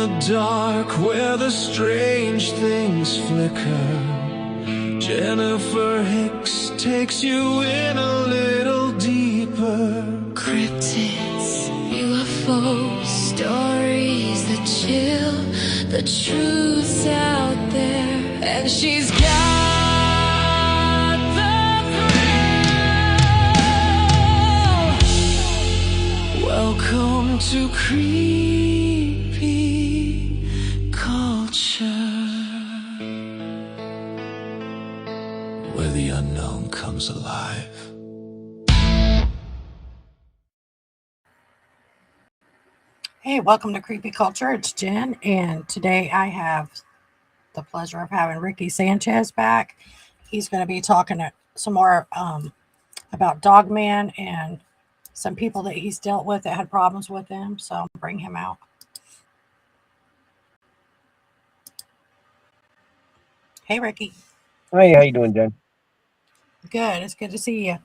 the dark where the strange things flicker, Jennifer Hicks takes you in a little deeper. Cryptids, UFOs, stories that chill, the truth's out there, and she's got the thrill. Welcome to Creepy Culture, where the unknown comes alive. Hey, welcome to Creepy Culture. It's Jen, and today I have the pleasure of having Rickie Sanchez back. He's going to be talking some more about Dogman and some people that he's dealt with that had problems with him. So I'll bring him out. Hey, Rickie. Hey, how you doing, Jen? Good. It's good to see you.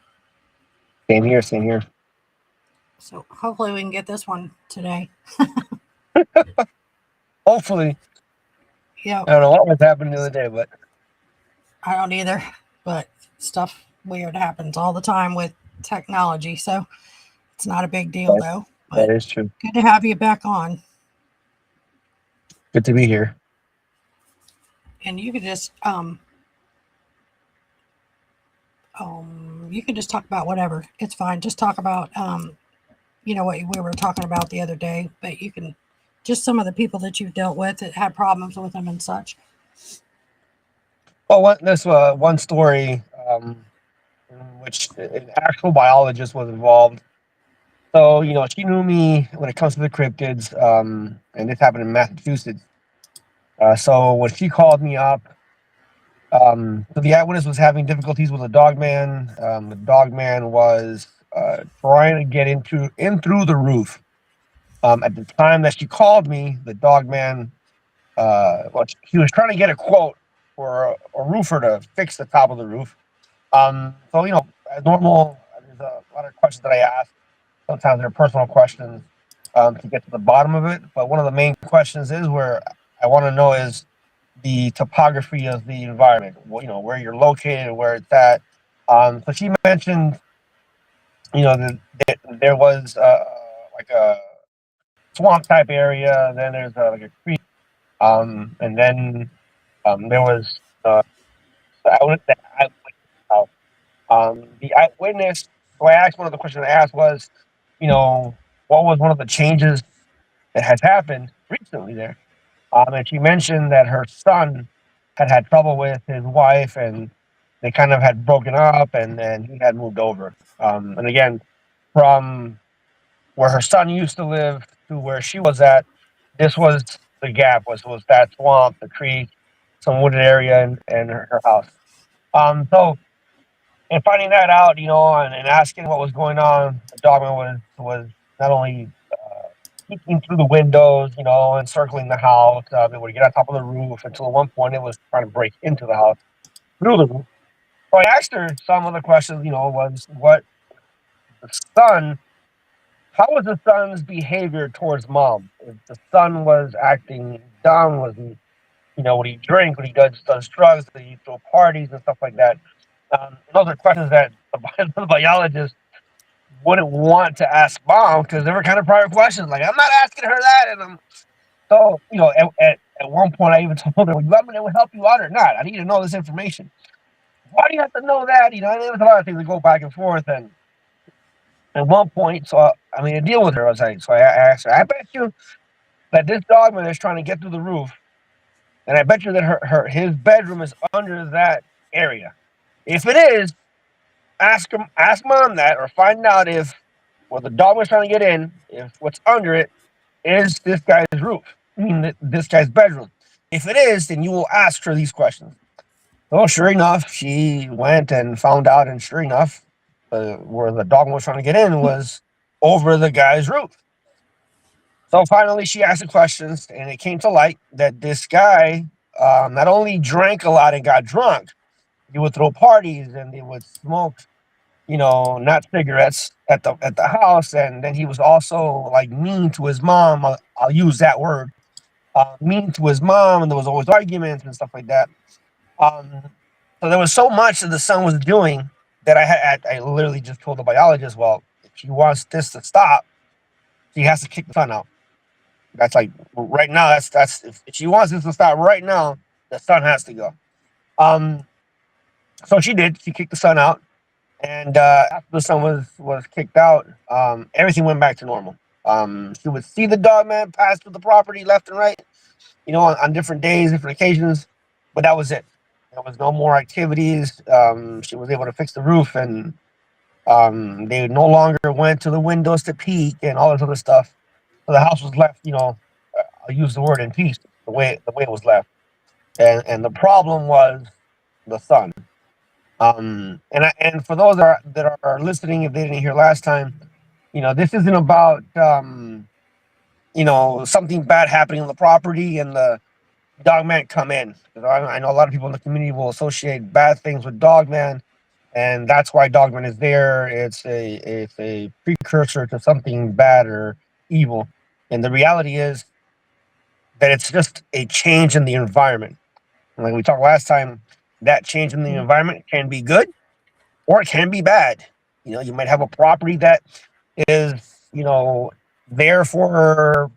Same here, same here. So hopefully we can get this one today. Hopefully. Yeah. I don't know what was happening the other day, but I don't either. But stuff weird happens all the time with technology. So it's not a big deal, though. But that is true. good to have you back on. Good to be here. And you could just you can just talk about whatever. It's fine. Just talk about what we were talking about the other day, but you can just some of the people that you've dealt with that had problems with them and such. Well, this one story in which an actual biologist was involved. So, she knew me when it comes to the cryptids, and this happened in Massachusetts. So when she called me up, so the eyewitness was having difficulties with the Dogman. The Dogman was trying to get in through the roof. At the time that she called me, the Dogman, he was trying to get a quote for a roofer to fix the top of the roof. So, as normal, there's a lot of questions that I ask. Sometimes they're personal questions to get to the bottom of it. But one of the main questions is where I want to know is the topography of the environment, where you're located, where it's at. So she mentioned, that there was like a swamp type area, then there's like a creek, and then there was the eyewitness. The eyewitness. So I asked, one of the questions I asked was, what was one of the changes that has happened recently there? And she mentioned that her son had trouble with his wife, and they kind of had broken up, and then he had moved over. And again, from where her son used to live to where she was at, this was the gap, was that swamp, the creek, some wooded area, and her house. So, and finding that out, and asking what was going on, the Dogman was not only peeking through the windows, and circling the house. It would get on top of the roof until at one point it was trying to break into the house through the roof. So I asked her some of the questions, was what the son, how was the son's behavior towards mom? If the son was acting dumb, was he, would he drink, would he does drugs, would he throw parties and stuff like that? Those are questions that the biologist wouldn't want to ask mom because they were kind of private questions. Like, I'm not asking her that. And so, at one point I even told her, well, you want me to help you out or not? I need to know this information. Why do you have to know that? And there was a lot of things that go back and forth. And at one point, so to deal with her, I asked her, I bet you that this Dogman is trying to get through the roof. And I bet you that his bedroom is under that area. If it is, ask mom that, or find out if the Dogman's trying to get in, if what's under it is this guy's roof, this guy's bedroom. If it is, then you will ask her these questions. Well, sure enough, she went and found out, and sure enough, where the Dogman was trying to get in was over the guy's roof. So finally, she asked the questions, and it came to light that this guy not only drank a lot and got drunk, he would throw parties and he would smoke, not cigarettes at the house, and then he was also like mean to his mom. I'll use that word. mean to his mom, and there was always arguments and stuff like that. Um, so there was so much that the son was doing that I literally just told the biologist, well, if she wants this to stop, she has to kick the son out. That's like right now. That's if she wants this to stop right now, the son has to go. Um, so she did. She kicked the son out, and after the son was kicked out, everything went back to normal. She would see the dog man pass through the property left and right, on different days, different occasions, but that was it. There was no more activities. She was able to fix the roof, and they no longer went to the windows to peek and all this other stuff. So the house was left, I'll use the word in peace, the way it was left. And the problem was the son. And for those that are listening, if they didn't hear last time, this isn't about something bad happening on the property and the Dogman come in. I know a lot of people in the community will associate bad things with Dogman, and that's why Dogman is there. It's a precursor to something bad or evil, and the reality is that it's just a change in the environment. And like we talked last time, that change in the environment can be good or it can be bad. You might have a property that is, there for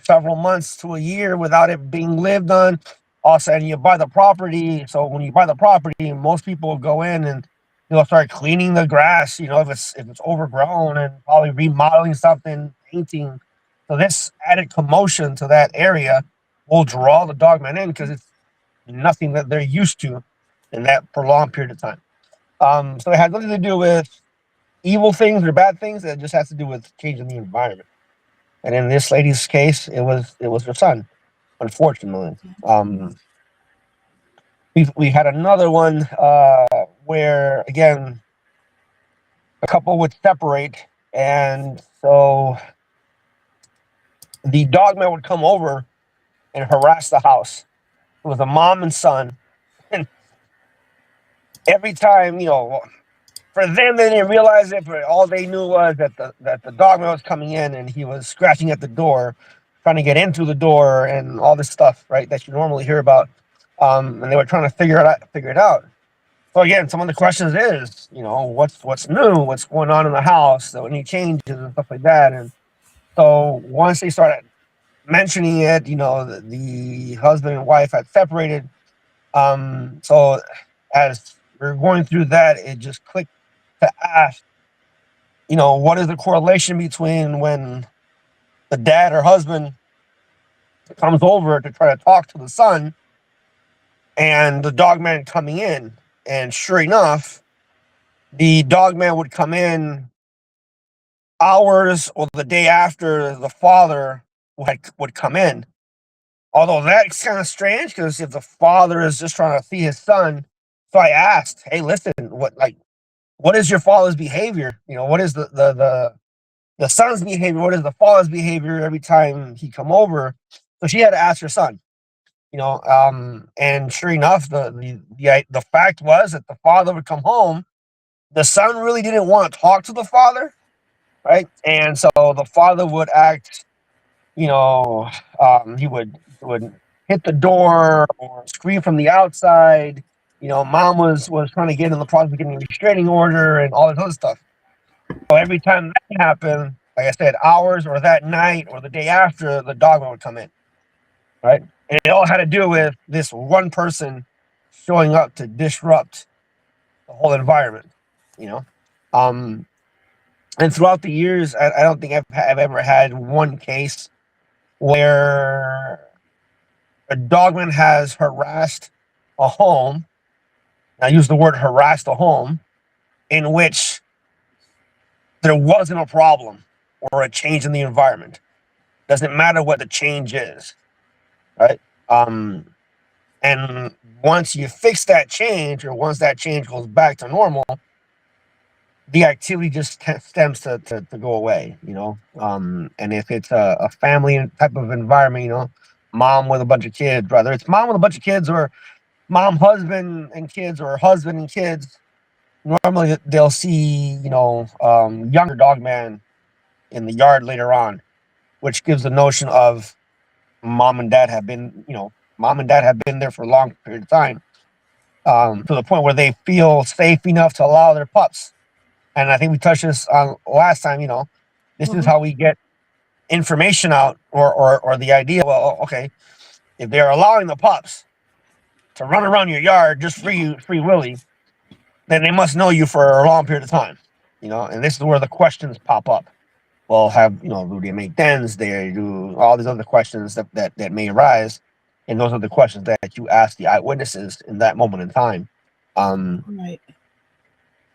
several months to a year without it being lived on. All of a sudden you buy the property. So when you buy the property, most people will go in and start cleaning the grass, if it's overgrown, and probably remodeling something, painting. So this added commotion to that area will draw the Dogman in because it's nothing that they're used to in that prolonged period of time. So it has nothing to do with evil things or bad things. It just has to do with changing the environment. And in this lady's case, it was her son, unfortunately. We had another one where again a couple would separate, and so the Dogman would come over and harass the house. It was a mom and son, and every time, for them, they didn't realize it, but all they knew was that the Dogman was coming in and he was scratching at the door, trying to get in through the door and all this stuff, right, that you normally hear about. And they were trying to figure it out. So again, some of the questions is, what's new, what's going on in the house, so any changes and stuff like that. And so once they started mentioning it, the husband and wife had separated. So as we're going through that, it just clicked to ask, what is the correlation between when the dad or husband comes over to try to talk to the son and the Dogman coming in. And sure enough, the Dogman would come in hours or the day after the father would come in. Although that's kind of strange, because if the father is just trying to see his son, so I asked, hey, listen, what is your father's behavior? What is the son's behavior? What is the father's behavior every time he come over? So she had to ask her son, and sure enough, the fact was that the father would come home. The son really didn't want to talk to the father, right? And so the father would act, he would hit the door or scream from the outside. Mom was trying to get in the process of getting a restraining order and all this other stuff. So every time that happened, like I said, hours or that night or the day after, the Dogman would come in, right? And it all had to do with this one person showing up to disrupt the whole environment, And throughout the years, I don't think I've ever had one case where a Dogman has harassed a home. I use the word harassed a home in which there wasn't a problem or a change in the environment. Doesn't matter what the change is, right? And once you fix that change, or once that change goes back to normal, the activity just stems to go away, and if it's a family type of environment, mom with a bunch of kids, whether it's mom with a bunch of kids or mom, husband and kids, or husband and kids, normally they'll see, younger Dogman in the yard later on, which gives the notion of mom and dad have been, there for a long period of time, to the point where they feel safe enough to allow their pups. And I think we touched this on last time. This is Mm-hmm. how we get information out, or the idea. Well, okay, if they're allowing the pups to run around your yard just free willy, then they must know you for a long period of time. And this is where the questions pop up. Well, do they make dens? They do all these other questions that may arise, and those are the questions that you ask the eyewitnesses in that moment in time. Right.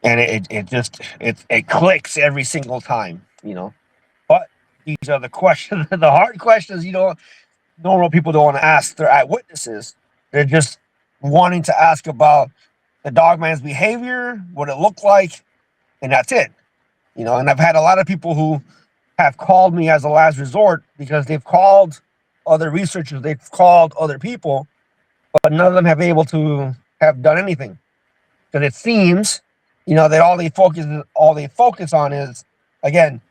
And it clicks every single time. But these are the questions, the hard questions. Normal people don't want to ask their eyewitnesses. They're just wanting to ask about the dogman's behavior, what it looked like, and that's it. And I've had a lot of people who have called me as a last resort because they've called other researchers, they've called other people, but none of them have able to have done anything. Because it seems, that all they focus on is, again,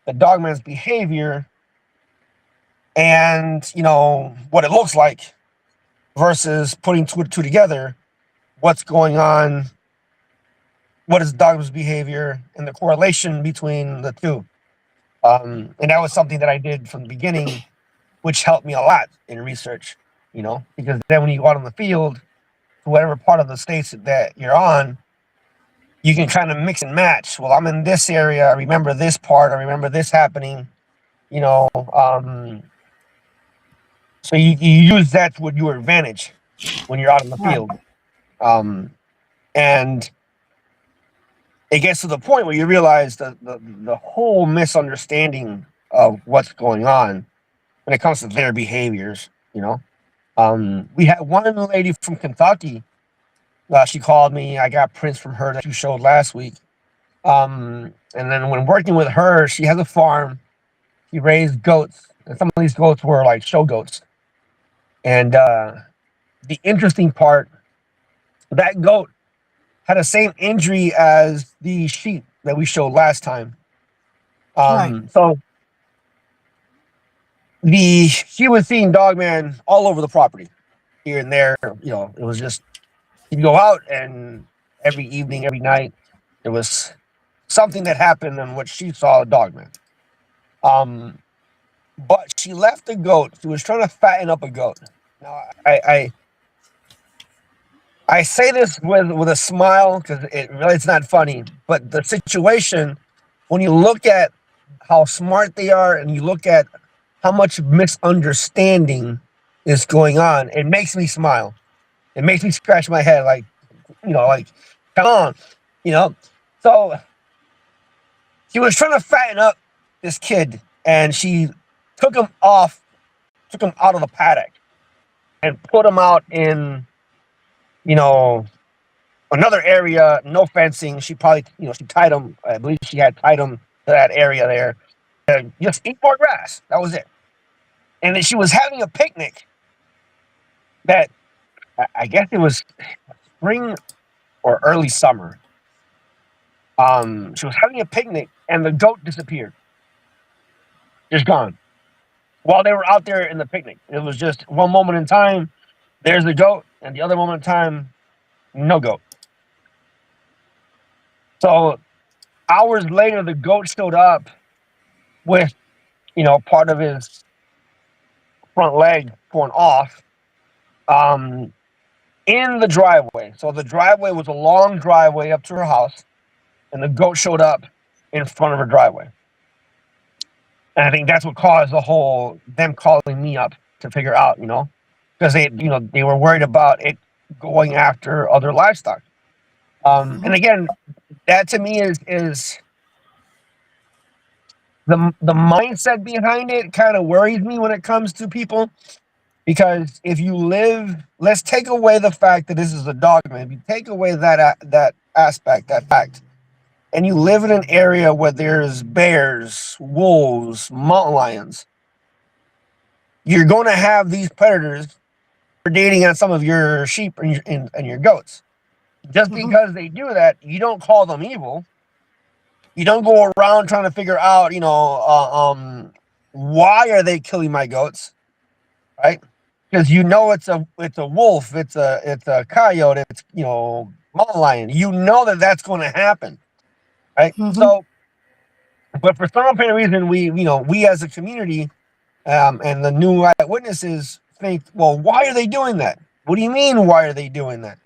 the dogman's behavior and what it looks like, versus putting two together, what's going on, what is the dogman's behavior, and the correlation between the two. And that was something that I did from the beginning, which helped me a lot in research, because then when you go out on the field, to whatever part of the states that you're on, you can kind of mix and match. Well, I'm in this area, I remember this part, I remember this happening, so you use that to your advantage when you're out in the Right. field. And it gets to the point where you realize the whole misunderstanding of what's going on when it comes to their behaviors. We had one lady from Kentucky. She called me. I got prints from her that you showed last week. And then when working with her, she has a farm. She raised goats, and some of these goats were like show goats. And the interesting part, that goat had the same injury as the sheep that we showed last time. Right. So she was seeing Dogman all over the property, here and there. It was just, he'd go out, and every evening, every night, there was something that happened in what she saw a Dogman. But she left the goat. She was trying to fatten up a goat. Now, I say this with a smile because it's not funny, but the situation, when you look at how smart they are and you look at how much misunderstanding is going on, it makes me smile. It makes me scratch my head, like, come on, So she was trying to fatten up this kid, and she took him out of the paddock and put him out in, another area, no fencing. She probably, she tied him. I believe she had tied him to that area there. And just eat more grass. That was it. And then she was having a picnic. That I guess it was spring or early summer. She was having a picnic, and the goat disappeared. Just gone. While they were out there in the picnic, it was just one moment in time. There's the goat, and the other moment in time, no goat. So hours later, the goat showed up with, part of his front leg torn off, in the driveway. So the driveway was a long driveway up to her house, and the goat showed up in front of her driveway. And I think that's what caused them calling me up to figure out, because they were worried about it going after other livestock. And again, that to me is the mindset behind it kind of worries me when it comes to people, because if you let's take away the fact that this is a dogman. If you take away that aspect, that fact, and you live in an area where there's bears, wolves, mountain lions, you're going to have these predators predating on some of your sheep and your goats. Just because they do that, you don't call them evil. You don't go around trying to figure out, why are they killing my goats? right? Because you know it's a wolf, it's a coyote, it's mountain lion. You know that's going to happen, right? Mm-hmm. So, but for some apparent reason, we as a community, and the new eyewitnesses think, well, why are they doing that? What do you mean? Why are they doing that?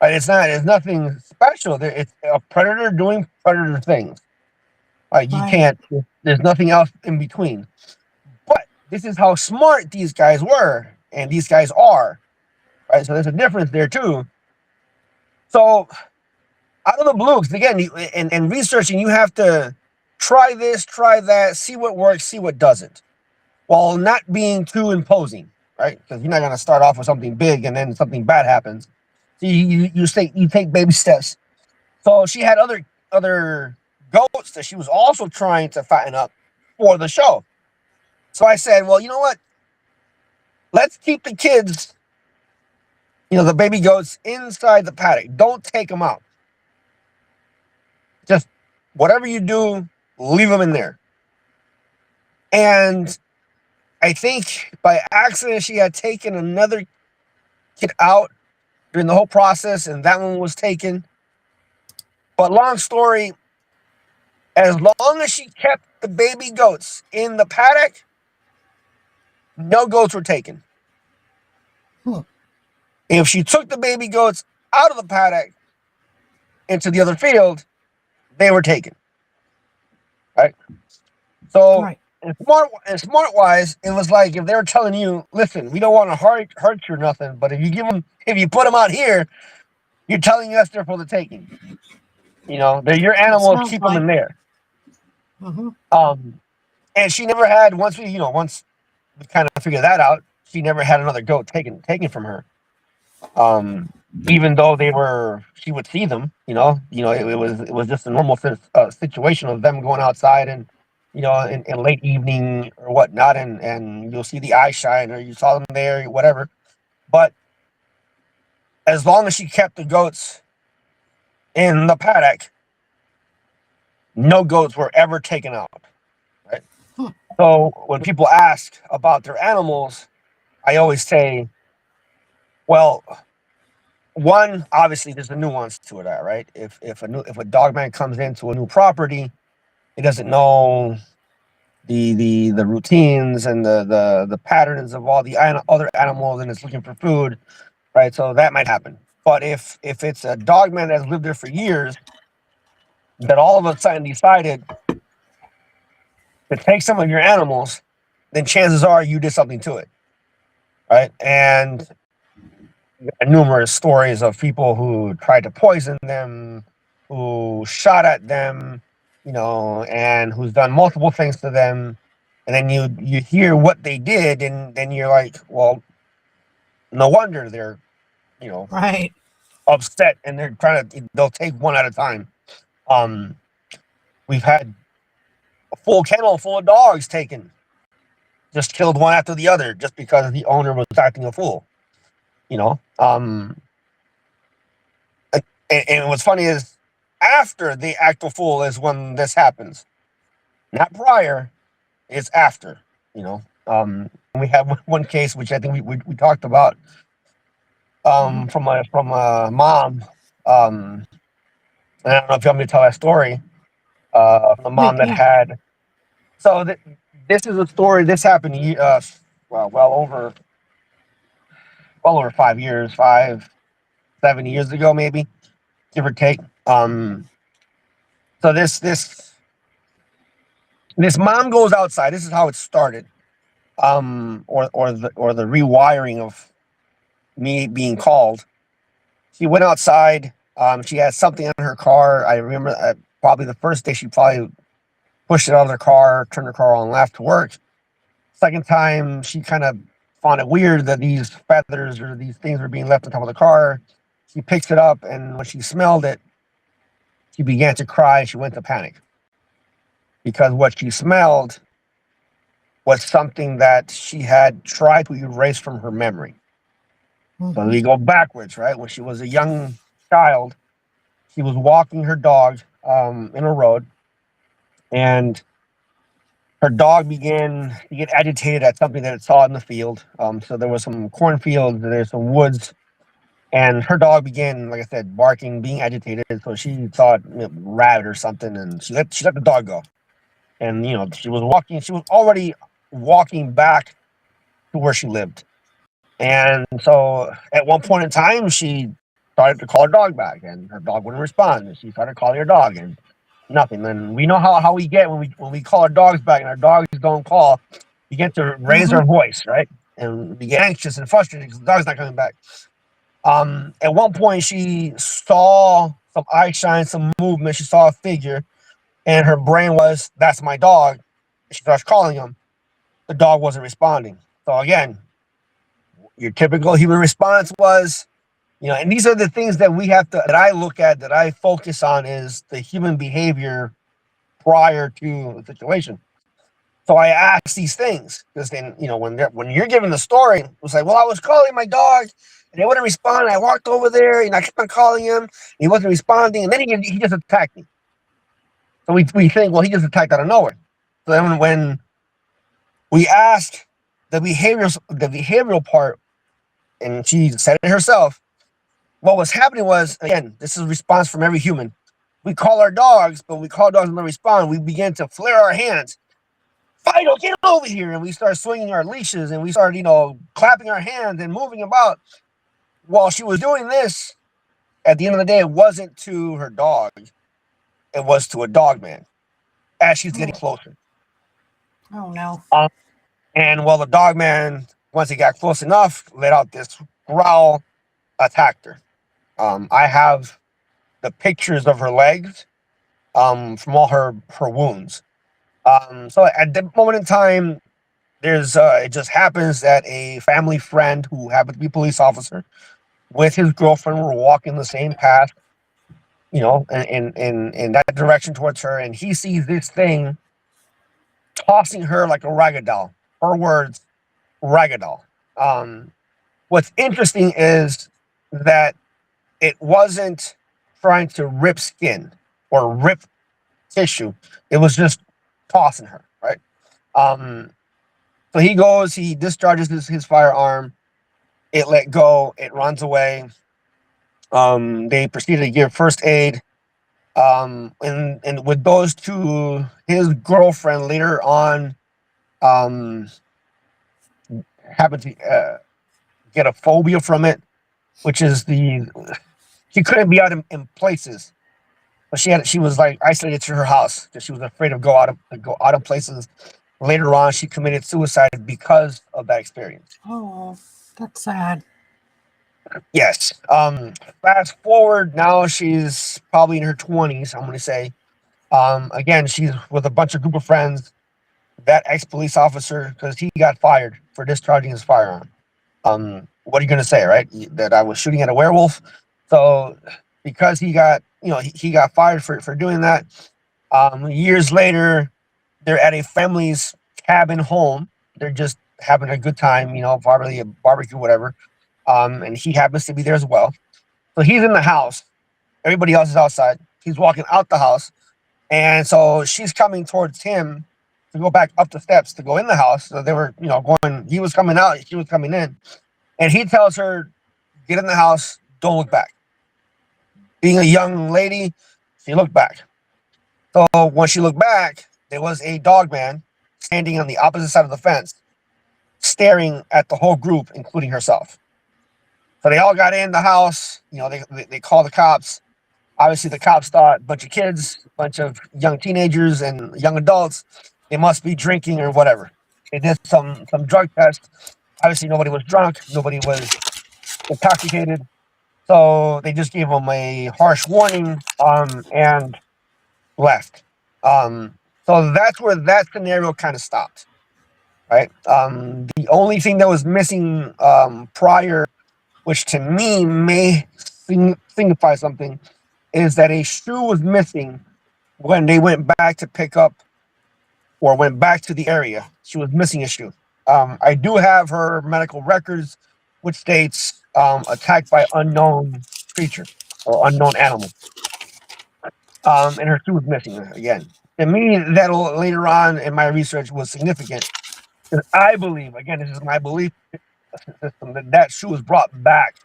Right? It's nothing special. It's a predator doing predator things. You Right. can't. There's nothing else in between. But this is how smart these guys were, and these guys are. Right. So there's a difference there too. So out of the blue, 'cause again, and researching, you have to try this, try that, see what works, see what doesn't, while not being too imposing, right? Because you're not going to start off with something big and then something bad happens. So you take baby steps. So she had other goats that she was also trying to fatten up for the show. So I said, well, you know what? Let's keep the kids, the baby goats, inside the paddock. Don't take them out. Just whatever you do, leave them in there. And I think by accident, she had taken another kid out during the whole process, and that one was taken. But long story, as long as she kept the baby goats in the paddock, no goats were taken. Hmm. If she took the baby goats out of the paddock into the other field, they were taken. Right? So, Right. and smart wise, it was like if they were telling you, listen, we don't want to hurt you or nothing, but if you put them out here, you're telling us they're for the taking. They're your It animals, sounds keep them like. in there. Mm-hmm. And she never had, once we kind of figured that out, she never had another goat taken from her. Even though she would see them, it was just a normal situation of them going outside and, in late evening or whatnot, and you'll see the eye shine or you saw them there, whatever. But as long as she kept the goats in the paddock, no goats were ever taken out. Right. Hmm. So when people ask about their animals, I always say, well, one, obviously there's a nuance to it, right? If a dogman comes into a new property, he doesn't know the routines and the patterns of all the other animals and is looking for food, right? So that might happen. But if it's a dogman that's lived there for years that all of a sudden decided to take some of your animals, then chances are you did something to it, right? And numerous stories of people who tried to poison them, who shot at them, and who's done multiple things to them. And then you hear what they did, and then you're like, well, no wonder they're, you know, Right. upset, and they'll take one at a time. Um, we've had a full kennel full of dogs taken, just killed one after the other, just because the owner was acting a fool. You know, and what's funny is after the act a fool is when this happens, not prior. It's after. You know, we have one case which I think we talked about, Mm-hmm. from a mom. And I don't know if you want me to tell that story. From the You mom that can. had. So this is a story. This happened. Well over 5 years, 7 years ago, maybe, give or take. So this mom goes outside. This is how it started. Or the rewiring of me being called. She went outside. She had something in her car. I remember probably the first day she probably pushed it out of her car, turned her car on, and left to work. Second time, she kind of found it weird that these feathers or these things were being left on top of the car. She picks it up, and when she smelled it, she began to cry. She went to panic because what she smelled was something that she had tried to erase from her memory. So Mm-hmm. we go backwards, right? When she was a young child, she was walking her dog in a road, and her dog began to get agitated at something that it saw in the field. So there was some cornfields, there's some woods, and her dog began, like I said, barking, being agitated. So she thought rabbit or something, and she let the dog go. And she was walking. She was already walking back to where she lived. And so at one point in time, she started to call her dog back, and her dog wouldn't respond. And she started calling her dog, and nothing. And we know how we get when we call our dogs back, and our dogs don't call. We get to raise our voice, right? And we get anxious and frustrated because the dog's not coming back. At one point, she saw some eye shine, some movement. She saw a figure, and her brain was, "That's my dog." She starts calling him. The dog wasn't responding. So again, your typical human response was, and these are the things that that I look at, that I focus on, is the human behavior prior to the situation. So I ask these things because then, when you're giving the story, it was like, well, I was calling my dog and he wouldn't respond. I walked over there and I kept on calling him and he wasn't responding. And then he just attacked me. So we think, well, he just attacked out of nowhere. So then when we ask the behavioral part, and she said it herself, what was happening was, again, this is a response from every human. We call our dogs, but we call dogs and they respond. We begin to flare our hands. Fido, get over here. And we start swinging our leashes and we start, clapping our hands and moving about. While she was doing this, at the end of the day, it wasn't to her dog. It was to a Dogman as she's getting closer. Oh, no. And while the Dogman, once he got close enough, let out this growl, attacked her. I have the pictures of her legs from all her wounds. So at the moment in time, there's it just happens that a family friend who happened to be a police officer with his girlfriend were walking the same path, in that direction towards her, and he sees this thing tossing her like a rag doll. Her words, rag doll. What's interesting is that it wasn't trying to rip skin or rip tissue. It was just tossing her, right? So he goes, he discharges his firearm. It let go. It runs away. They proceeded to give first aid. And with those two, his girlfriend later on happened to get a phobia from it, which is she couldn't be out in places. But she was like isolated to her house because she was afraid to go out of places. Later on, she committed suicide because of that experience. Oh, that's sad. Yes. Fast forward, now she's probably in her 20s, I'm going to say. Again, she's with a bunch of group of friends. That ex-police officer, because he got fired for discharging his firearm. What are you going to say, right? That I was shooting at a werewolf? So because he got, he got fired for doing that. Years later, they're at a family's cabin home. They're just having a good time, probably a barbecue, whatever. And he happens to be there as well. So he's in the house. Everybody else is outside. He's walking out the house. And so she's coming towards him to go back up the steps to go in the house. So they were, going, he was coming out, she was coming in. And he tells her, get in the house, don't look back. Being a young lady, she looked back. So when she looked back, there was a Dogman standing on the opposite side of the fence, staring at the whole group, including herself. So they all got in the house. They called the cops. Obviously, the cops thought a bunch of kids, a bunch of young teenagers and young adults, they must be drinking or whatever. They did some drug tests. Obviously, nobody was drunk. Nobody was intoxicated. So they just gave them a harsh warning and left. So that's where that scenario kind of stopped, right? The only thing that was missing prior, which to me may signify something, is that a shoe was missing when they went back to pick up or went back to the area. She was missing a shoe. I do have her medical records, which states attacked by unknown creature or unknown animal. And her shoe was missing again. to me, that'll later on in my research was significant. Because I believe, again, this is my belief system, that shoe was brought back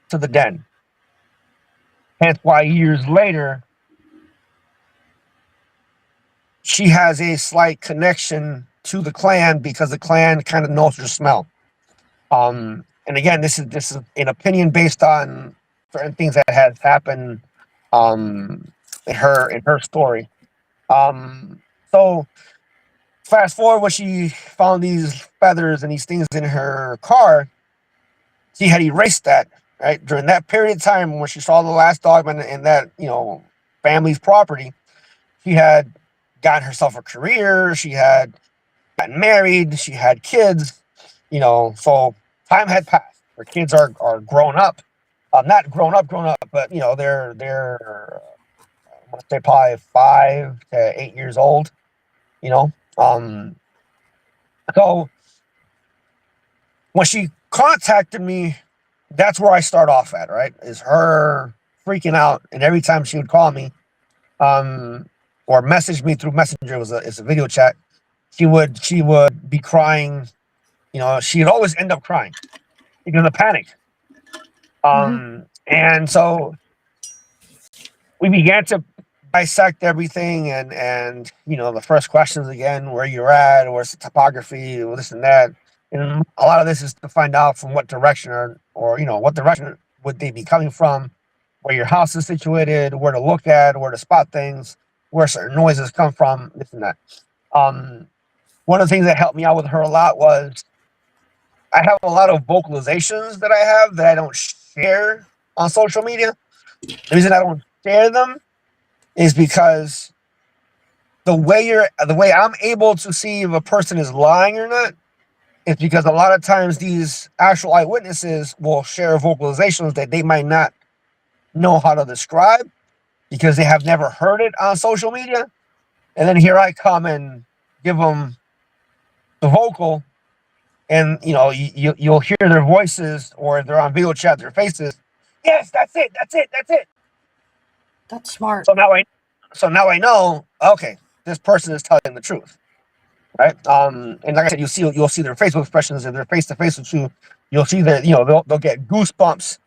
to the den. Hence why years later, she has a slight connection to the clan because the clan kind of knows her smell. And again, this is an opinion based on certain things that has happened in her story. So fast forward when she found these feathers and these things in her car, she had erased that, right? During that period of time when she saw the last Dogman and that, family's property, she had gotten herself a career, she had gotten married, she had kids, so time had passed. Her kids are grown up. Not grown up, but they're I want to say probably 5 to 8 years old, you know. So when she contacted me, that's where I start off at, right? Is her freaking out, and every time she would call me, or message me through Messenger, it's a video chat. She would be crying. She'd always end up crying because of panic. And so we began to dissect everything, and the first questions again, where you're at, where's the topography, this and that. And a lot of this is to find out from what direction or what direction would they be coming from, where your house is situated, where to look at, where to spot things, where certain noises come from, this and that. One of the things that helped me out with her a lot was I have a lot of vocalizations that I have that I don't share on social media. The reason I don't share them is because the way I'm able to see if a person is lying or not is because a lot of times these actual eyewitnesses will share vocalizations that they might not know how to describe because they have never heard it on social media. And then here I come and give them the vocal, and you'll hear their voices, or if they're on video chat, their faces. Yes, that's it. That's smart. So now I know. Okay, this person is telling the truth, right? And like I said, you'll see their facial expressions. If they're face to face with you, you'll see that they'll get goosebumps,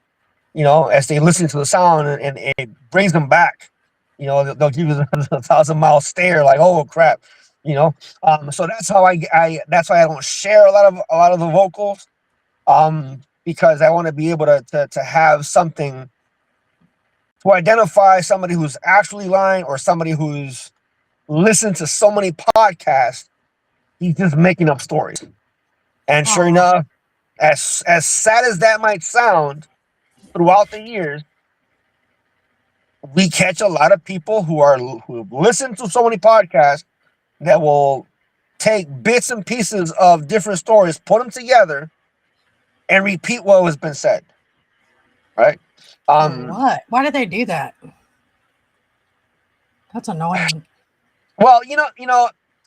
as they listen to the sound, and it brings them back. They'll give you the 1,000-mile stare, like, oh crap, So that's how that's why I don't share a lot of the vocals, because I want to be able to have something to identify somebody who's actually lying or somebody who's listened to so many podcasts, he's just making up stories. And sure enough, as sad as that might sound, throughout the years, we catch a lot of people who listen to so many podcasts that will take bits and pieces of different stories, put them together, and repeat what has been said. Right? What? Why did they do that? That's annoying. Well,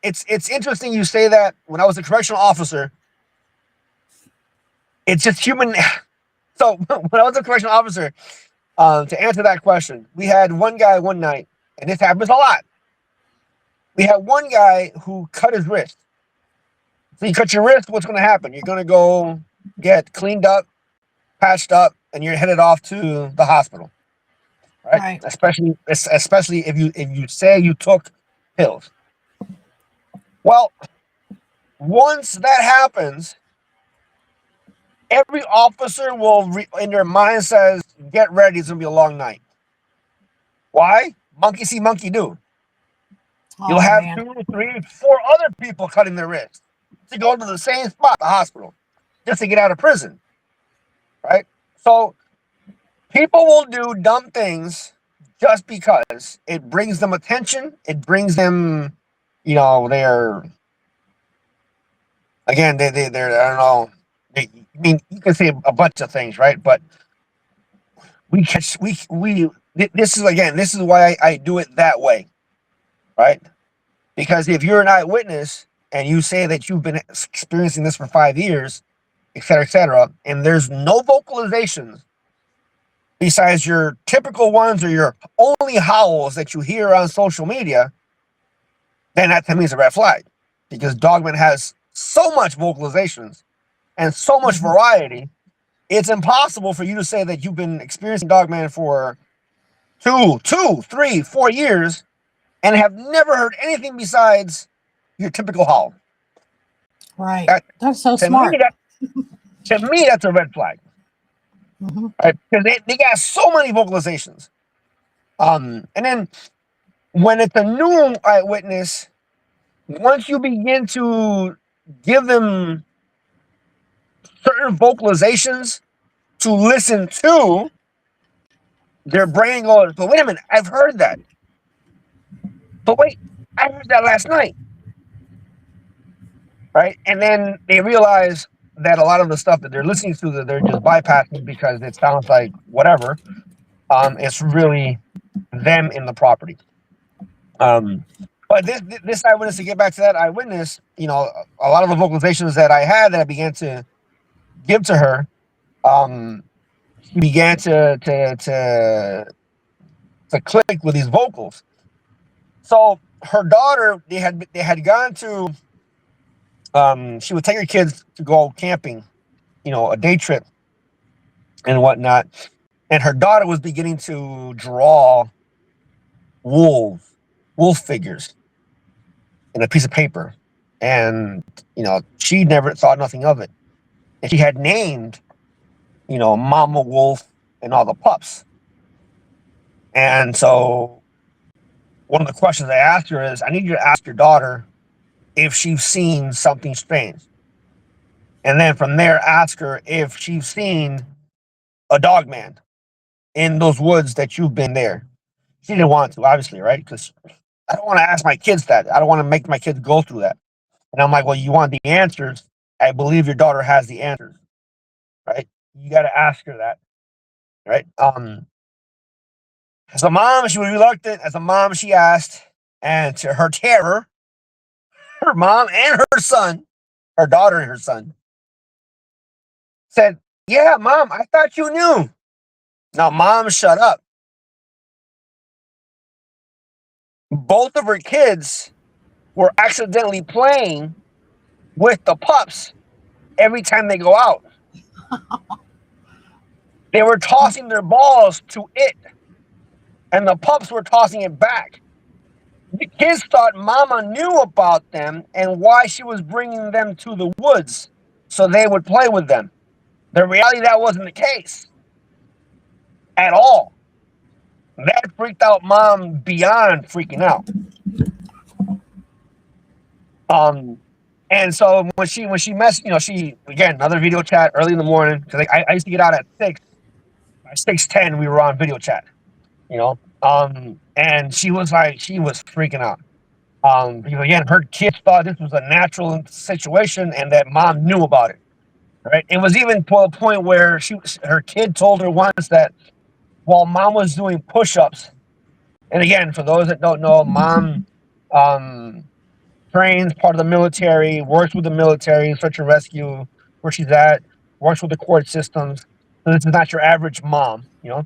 it's interesting you say that. When I was a correctional officer, it's just human. So when I was a correctional officer, to answer that question, we had one guy one night, and this happens a lot. We had one guy who cut his wrist. So you cut your wrist, what's going to happen? You're going to go get cleaned up, patched up, and you're headed off to the hospital, right? Especially if you say you took pills. Well, once that happens, every officer will, in their mind, says, get ready, it's going to be a long night. Why? Monkey see, monkey do. You'll have 2, 3, 4 other people cutting their wrists to go to the same spot, the hospital, just to get out of prison, right? So people will do dumb things just because it brings them attention. It brings them, they're I don't know. You can say a bunch of things, right? But this is why I do it that way, right? Because if you're an eyewitness and you say that you've been experiencing this for 5 years, et cetera, and there's no vocalizations besides your typical ones or your only howls that you hear on social media, then that to me is a red flag, because Dogman has so much vocalizations and so much variety. It's impossible for you to say that you've been experiencing Dogman for 2, 3, 4 years and have never heard anything besides your typical howl. Right. That's so smart. To me, that's a red flag. Right? Because they got so many vocalizations. And then when it's a new eyewitness, once you begin to give them certain vocalizations to listen to, their brain goes, but wait a minute, I've heard that. But wait, I heard that last night. Right? And then they realize that a lot of the stuff that they're listening to that they're just bypassing because it sounds like whatever, it's really them in the property. But this eyewitness, to get back to that eyewitness, you know, a lot of the vocalizations that I had that I began to give to her, she began to click with these vocals. So her daughter, they had gone to, she would take her kids to go camping, you know, a day trip and whatnot. And her daughter was beginning to draw wolf figures in a piece of paper. And, you know, she never thought nothing of it. And she had named, you know, Mama Wolf and all the pups. And so one of the questions I asked her is, I need you to ask your daughter if she's seen something strange. And then from there, ask her if she's seen a Dogman in those woods that you've been there. She didn't want to, obviously, right? Because I don't want to ask my kids that. I don't want to make my kids go through that. And I'm like, well, you want the answers? I believe your daughter has the answers, right? You got to ask her that, right? As a mom, she was reluctant. As a mom, she asked, and to her terror, her mom and her son, her daughter and her son, said, yeah, Mom, I thought you knew. Now, Mom, shut up. Both of her kids were accidentally playing with the pups every time they go out. They were tossing their balls to it, and the pups were tossing it back. The kids thought Mama knew about them and why she was bringing them to the woods so they would play with them. The reality, that wasn't the case at all. That freaked out Mom beyond freaking out. And so when she messed, you know, she, again, another video chat early in the morning, because I used to get out at 6. By 6:10, we were on video chat, you know. And she was freaking out. Because again, her kids thought this was a natural situation and that Mom knew about it. Right? It was even to a point where her kid told her once that while Mom was doing push-ups, and again, for those that don't know, Mom trains, part of the military, works with the military, search and rescue, where she's at, works with the court systems. So this is not your average mom, you know.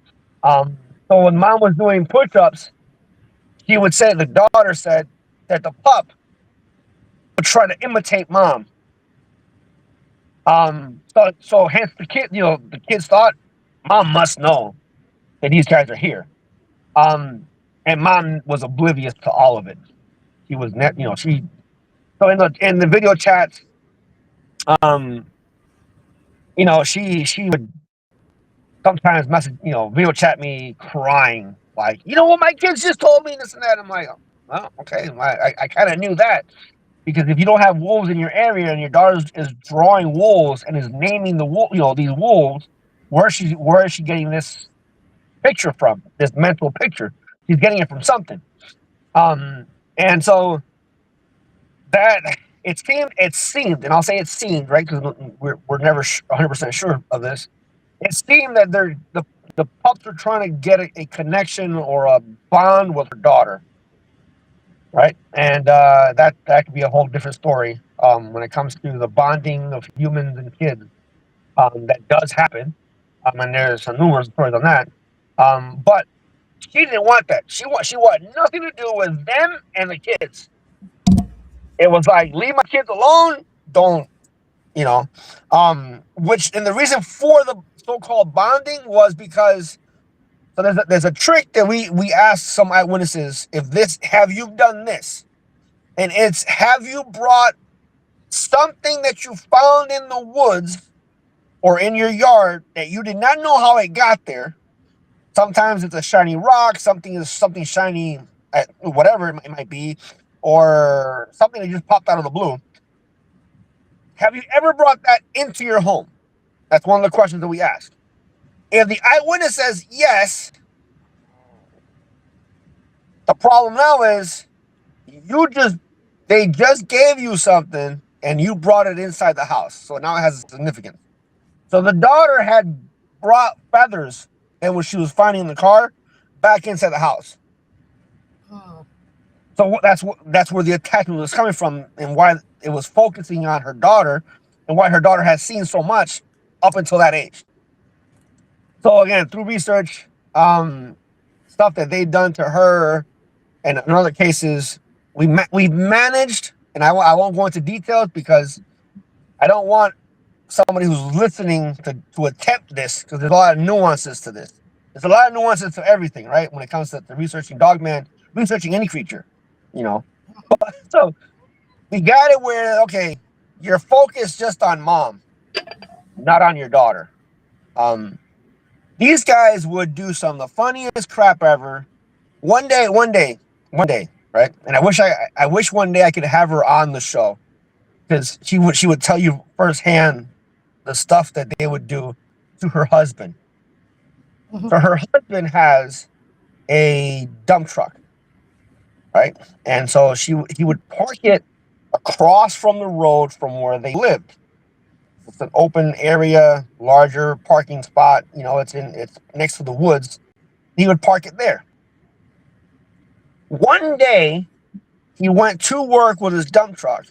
So when Mom was doing push-ups, she would say, the daughter said that the pup would try to imitate Mom. So hence the kid, you know, the kids thought Mom must know that these guys are here. And Mom was oblivious to all of it. She was net, you know, so in the video chats, you know, she would sometimes message, you know, video chat me crying, like, you know what, my kids just told me this and that. I'm like, well, okay, I kind of knew that, because if you don't have wolves in your area and your daughter is drawing wolves and is naming the wolf, you know, these wolves, where is she getting this picture from? This mental picture, she's getting it from something. And so that it seemed, and I'll say it seemed, right, because we're never 100% sure of this. It seemed that the pups were trying to get a connection or a bond with her daughter, right? And that could be a whole different story when it comes to the bonding of humans and kids. That does happen, and there's some numerous stories on that. But she didn't want that. She wanted nothing to do with them and the kids. It was like, leave my kids alone. Don't, you know, and the reason for the so-called bonding was because, so there's a trick that we asked some eyewitnesses, have you done this? And it's, have you brought something that you found in the woods or in your yard that you did not know how it got there? Sometimes it's a shiny rock, something shiny, whatever it might be, or something that just popped out of the blue. Have you ever brought that into your home? That's one of the questions that we asked. If the eyewitness says yes, the problem now is they just gave you something and you brought it inside the house. So now it has significance. So the daughter had brought feathers and what she was finding in the car back inside the house. So that's where the attachment was coming from, and why it was focusing on her daughter, and why her daughter has seen so much up until that age. So again, through research, stuff that they've done to her, and in other cases, we've managed, and I won't go into details because I don't want somebody who's listening to attempt this, because there's a lot of nuances to this. There's a lot of nuances to everything, right? When it comes to researching Dogman, researching any creature, you know. So we got it where, okay, you're focused just on mom, not on your daughter. These guys would do some of the funniest crap ever. One day, right? And I wish one day I could have her on the show, because she would tell you firsthand the stuff that they would do to her husband. So her husband has a dump truck, right? And so he would park it across from the road from where they lived. It's an open area, larger parking spot. You know, it's next to the woods. He would park it there. One day, he went to work with his dump truck,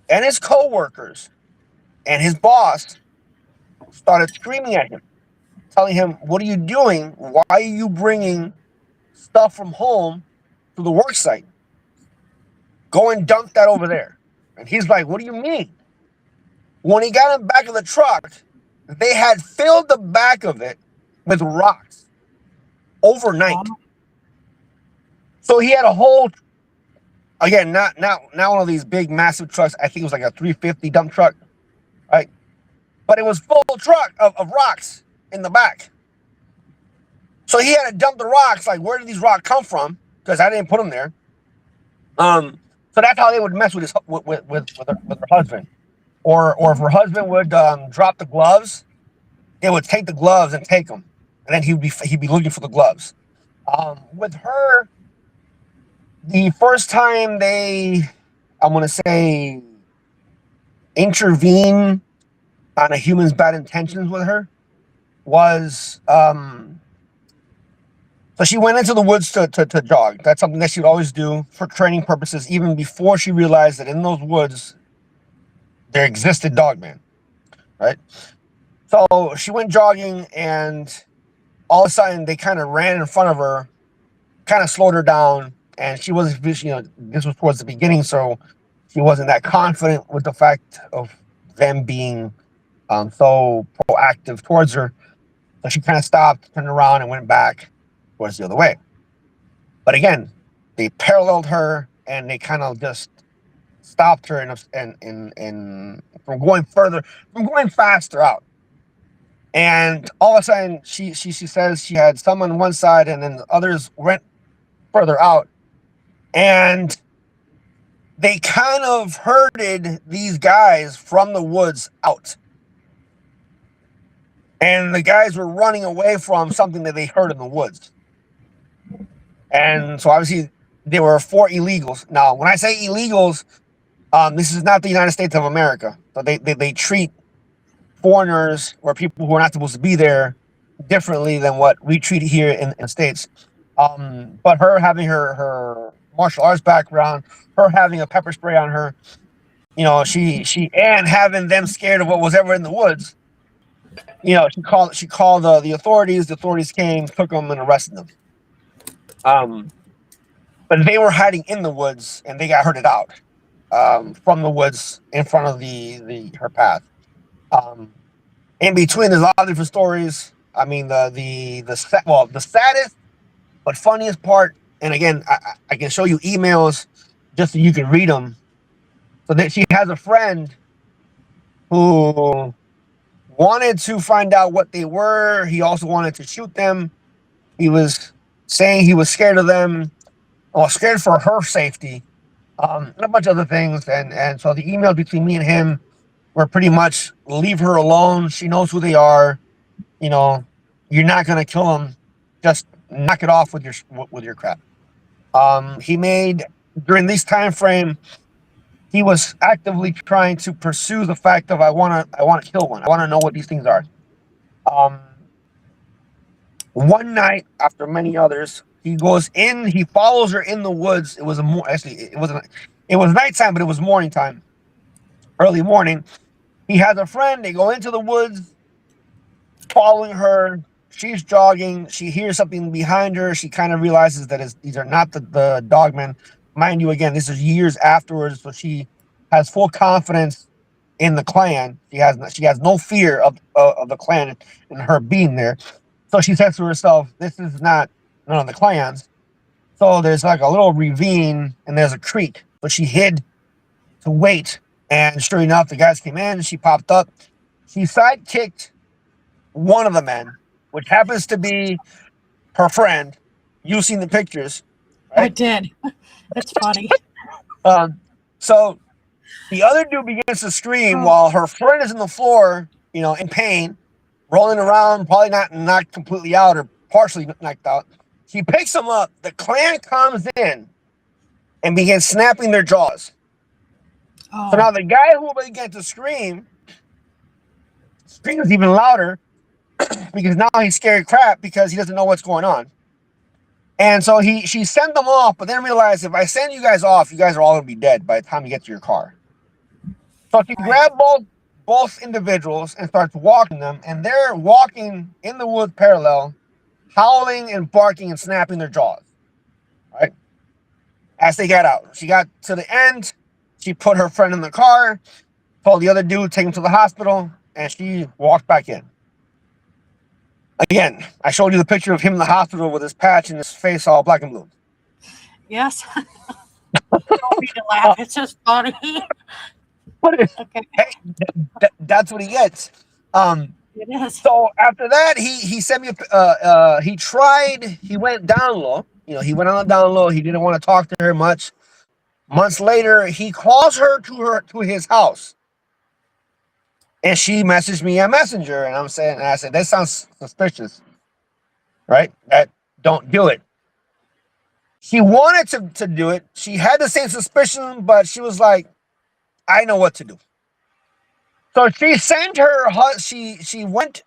and his coworkers and his boss started screaming at him, telling him, "What are you doing? Why are you bringing stuff from home to the work site? Go and dump that over there." And he's like, "What do you mean?" When he got in the back of the truck, they had filled the back of it with rocks overnight. So he had a whole, again, not one of these big, massive trucks. I think it was like a 350 dump truck, right? But it was full truck of rocks in the back. So he had to dump the rocks. Like, where did these rocks come from? Because I didn't put them there. So that's how they would mess with her husband. Or if her husband would drop the gloves, they would take the gloves and take them, and then he'd be looking for the gloves. With her, the first time I'm gonna say, intervene on a human's bad intentions with her was, so she went into the woods to jog. That's something that she'd always do for training purposes, even before she realized that in those woods there existed Dogman, right? So she went jogging, and all of a sudden they kind of ran in front of her, kind of slowed her down, and she wasn't, this was towards the beginning, so she wasn't that confident with the fact of them being so proactive towards her. So she kind of stopped, turned around, and went back towards the other way. But again, they paralleled her, and they kind of just stopped her and from going faster out. And all of a sudden, she says she had some on one side, and then the others went further out, and they kind of herded these guys from the woods out. And the guys were running away from something that they heard in the woods. And so obviously there were 4 illegals. Now, when I say illegals, this is not the United States of America. So they treat foreigners or people who are not supposed to be there differently than what we treat here in the States. But her having her martial arts background, her having a pepper spray on her, and having them scared of what was ever in the woods, she called the authorities. The authorities came, took them, and arrested them. But they were hiding in the woods, and they got herded out. from the woods in front of the her path. Um, in between, there's a lot of different stories. I mean, the saddest but funniest part, and again, I can show you emails just so you can read them. So that she has a friend who wanted to find out what they were. He also wanted to shoot them. He was saying he was scared of them, or scared for her safety, and a bunch of other things. And so the emails between me and him were pretty much leave her alone. She knows who they are. You know, you're not gonna kill them. Just knock it off with your crap. He made during this time frame. He was actively trying to pursue the fact of I want to kill one. I want to know what these things are. Um, One night after many others, he goes in. He follows her in the woods. It was actually it wasn't. It was nighttime, but it was morning time, early morning. He has a friend. They go into the woods, following her. She's jogging. She hears something behind her. She kind of realizes that these are not the dogmen. Mind you, again, this is years afterwards, so she has full confidence in the clan. She has no fear of the clan and her being there. So she says to herself, "This is not none of the clans." So there's like a little ravine and there's a creek. So she hid to wait, and sure enough, the guys came in. She popped up. She sidekicked one of the men, which happens to be her friend. You've seen the pictures, I right? did. That's funny. So the other dude begins to scream Oh, while her friend is on the floor, in pain, rolling around, probably not knocked completely out or partially knocked out. She picks him up. The clan comes in and begins snapping their jaws. So now oh, the guy who began to screams even louder because now he's scared crap because he doesn't know what's going on. And so she sent them off, but then realized if I send you guys off, you guys are all gonna be dead by the time you get to your car. So she right. grabbed both individuals and starts walking them, and they're walking in the woods parallel, howling and barking and snapping their jaws. Right? As they got out. She got to the end, she put her friend in the car, told the other dude, take him to the hospital, and she walked back in. Again, I showed you the picture of him in the hospital with his patch and his face all black and blue. Yes. Don't mean to laugh. It's just funny. What is, Okay. hey, that's what he gets. It is. So after that, he sent me he went down low. He went on the down low. He didn't want to talk to her much. Months later, he calls her to his house. And she messaged me on Messenger, and I said, that sounds suspicious. Right? Don't do it. She wanted to do it. She had the same suspicion, but she was like, I know what to do. So she sent she went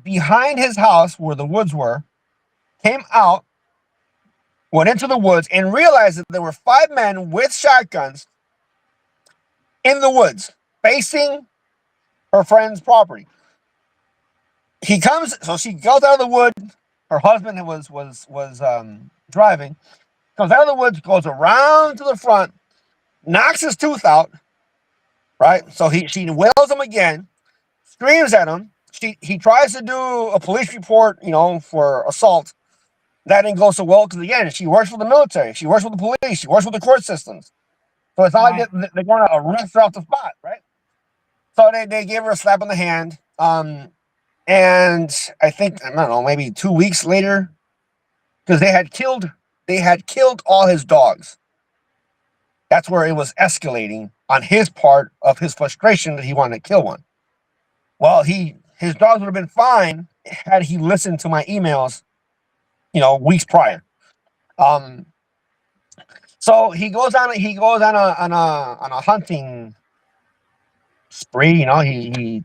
behind his house where the woods were, came out, went into the woods, and realized that there were 5 men with shotguns in the woods facing her friend's property. So she goes out of the wood. Her husband was driving. Comes out of the woods, goes around to the front, knocks his tooth out. Right, so she wails him again, screams at him. He tries to do a police report, for assault. That didn't go so well because again, she works for the military, she works with the police, she works with the court systems. So it's not Right. like they're going to arrest her off the spot, right? So they gave her a slap on the hand. And I think I don't know, maybe 2 weeks later, because they had killed all his dogs. That's where it was escalating on his part of his frustration that he wanted to kill one. Well, his dogs would have been fine had he listened to my emails, weeks prior. So he goes on a hunting spree. He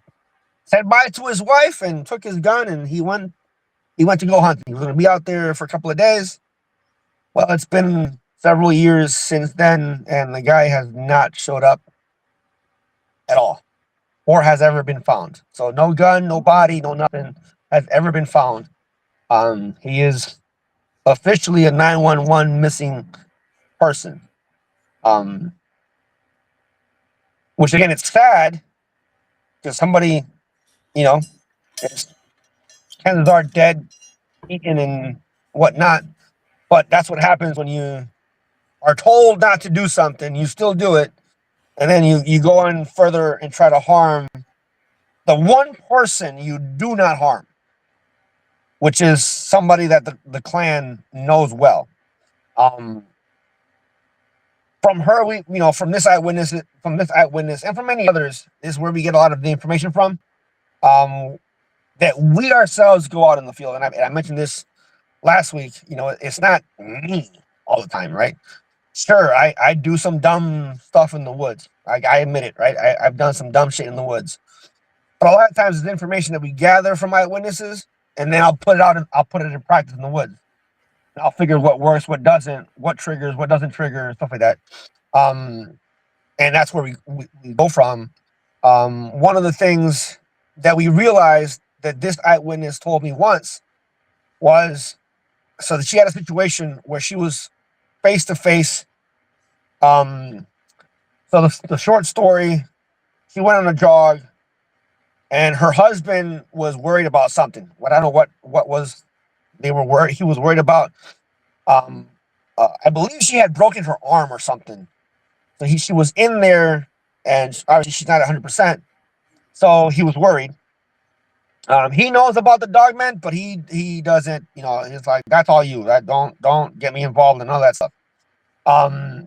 said bye to his wife and took his gun and he went to go hunting. He was going to be out there for a couple of days. Well, it's been several years since then, and the guy has not showed up at all, or has ever been found. So no gun, no body, no nothing has ever been found. He is officially a 911 missing person. Um, which again, it's sad because somebody, you know, chances are dead, eaten, and whatnot. But that's what happens when you are told not to do something, you still do it, and then you go on further and try to harm the one person you do not harm, which is somebody that the clan knows well. Um, from her, from this eyewitness, and from many others, is where we get a lot of the information from. That we ourselves go out in the field, and I mentioned this last week. It's not me all the time, right? Sure, I do some dumb stuff in the woods. I admit it, right? I've done some dumb shit in the woods. But a lot of times it's information that we gather from eyewitnesses, and then I'll put it in practice in the woods. And I'll figure what works, what doesn't, what triggers, what doesn't trigger, stuff like that. And that's where we go from. One of the things that we realized that this eyewitness told me once was so that she had a situation where she was face to face. So the short story, she went on a jog, and her husband was worried about something. I don't know what was they were worried. He was worried about. I believe she had broken her arm or something. So she was in there, and obviously she's not 100%. So he was worried. He knows about the Dogman, but he doesn't. He's like, that's all you. That don't get me involved in all that stuff.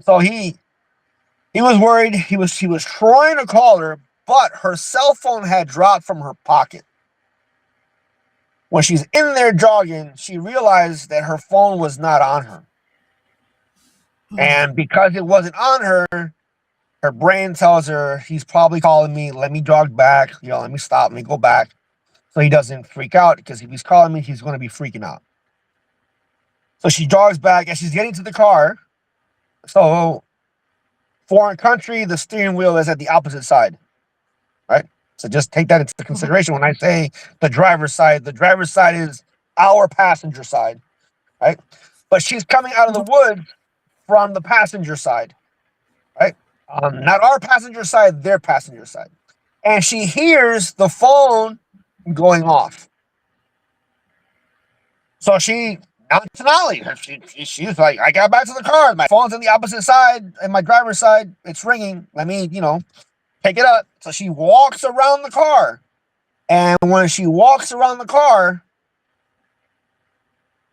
So he was worried. He was trying to call her, but her cell phone had dropped from her pocket. When she's in there jogging, she realized that her phone was not on her. And because it wasn't on her, her brain tells her he's probably calling me. Let me jog back. Let me stop. Let me go back. So he doesn't freak out, because if he's calling me, he's going to be freaking out. So she jogs back, and she's getting to the car. So foreign country, the steering wheel is at the opposite side, right? So just take that into consideration when I say the driver's side. The driver's side is our passenger side, right? But she's coming out of the woods from the passenger side, right? Not our passenger side, their passenger side. And she hears the phone going off. So she nonchalantly, she's like, I got back to the car. My phone's on the opposite side, and my driver's side, it's ringing. Let me, pick it up. So she walks around the car. And when she walks around the car,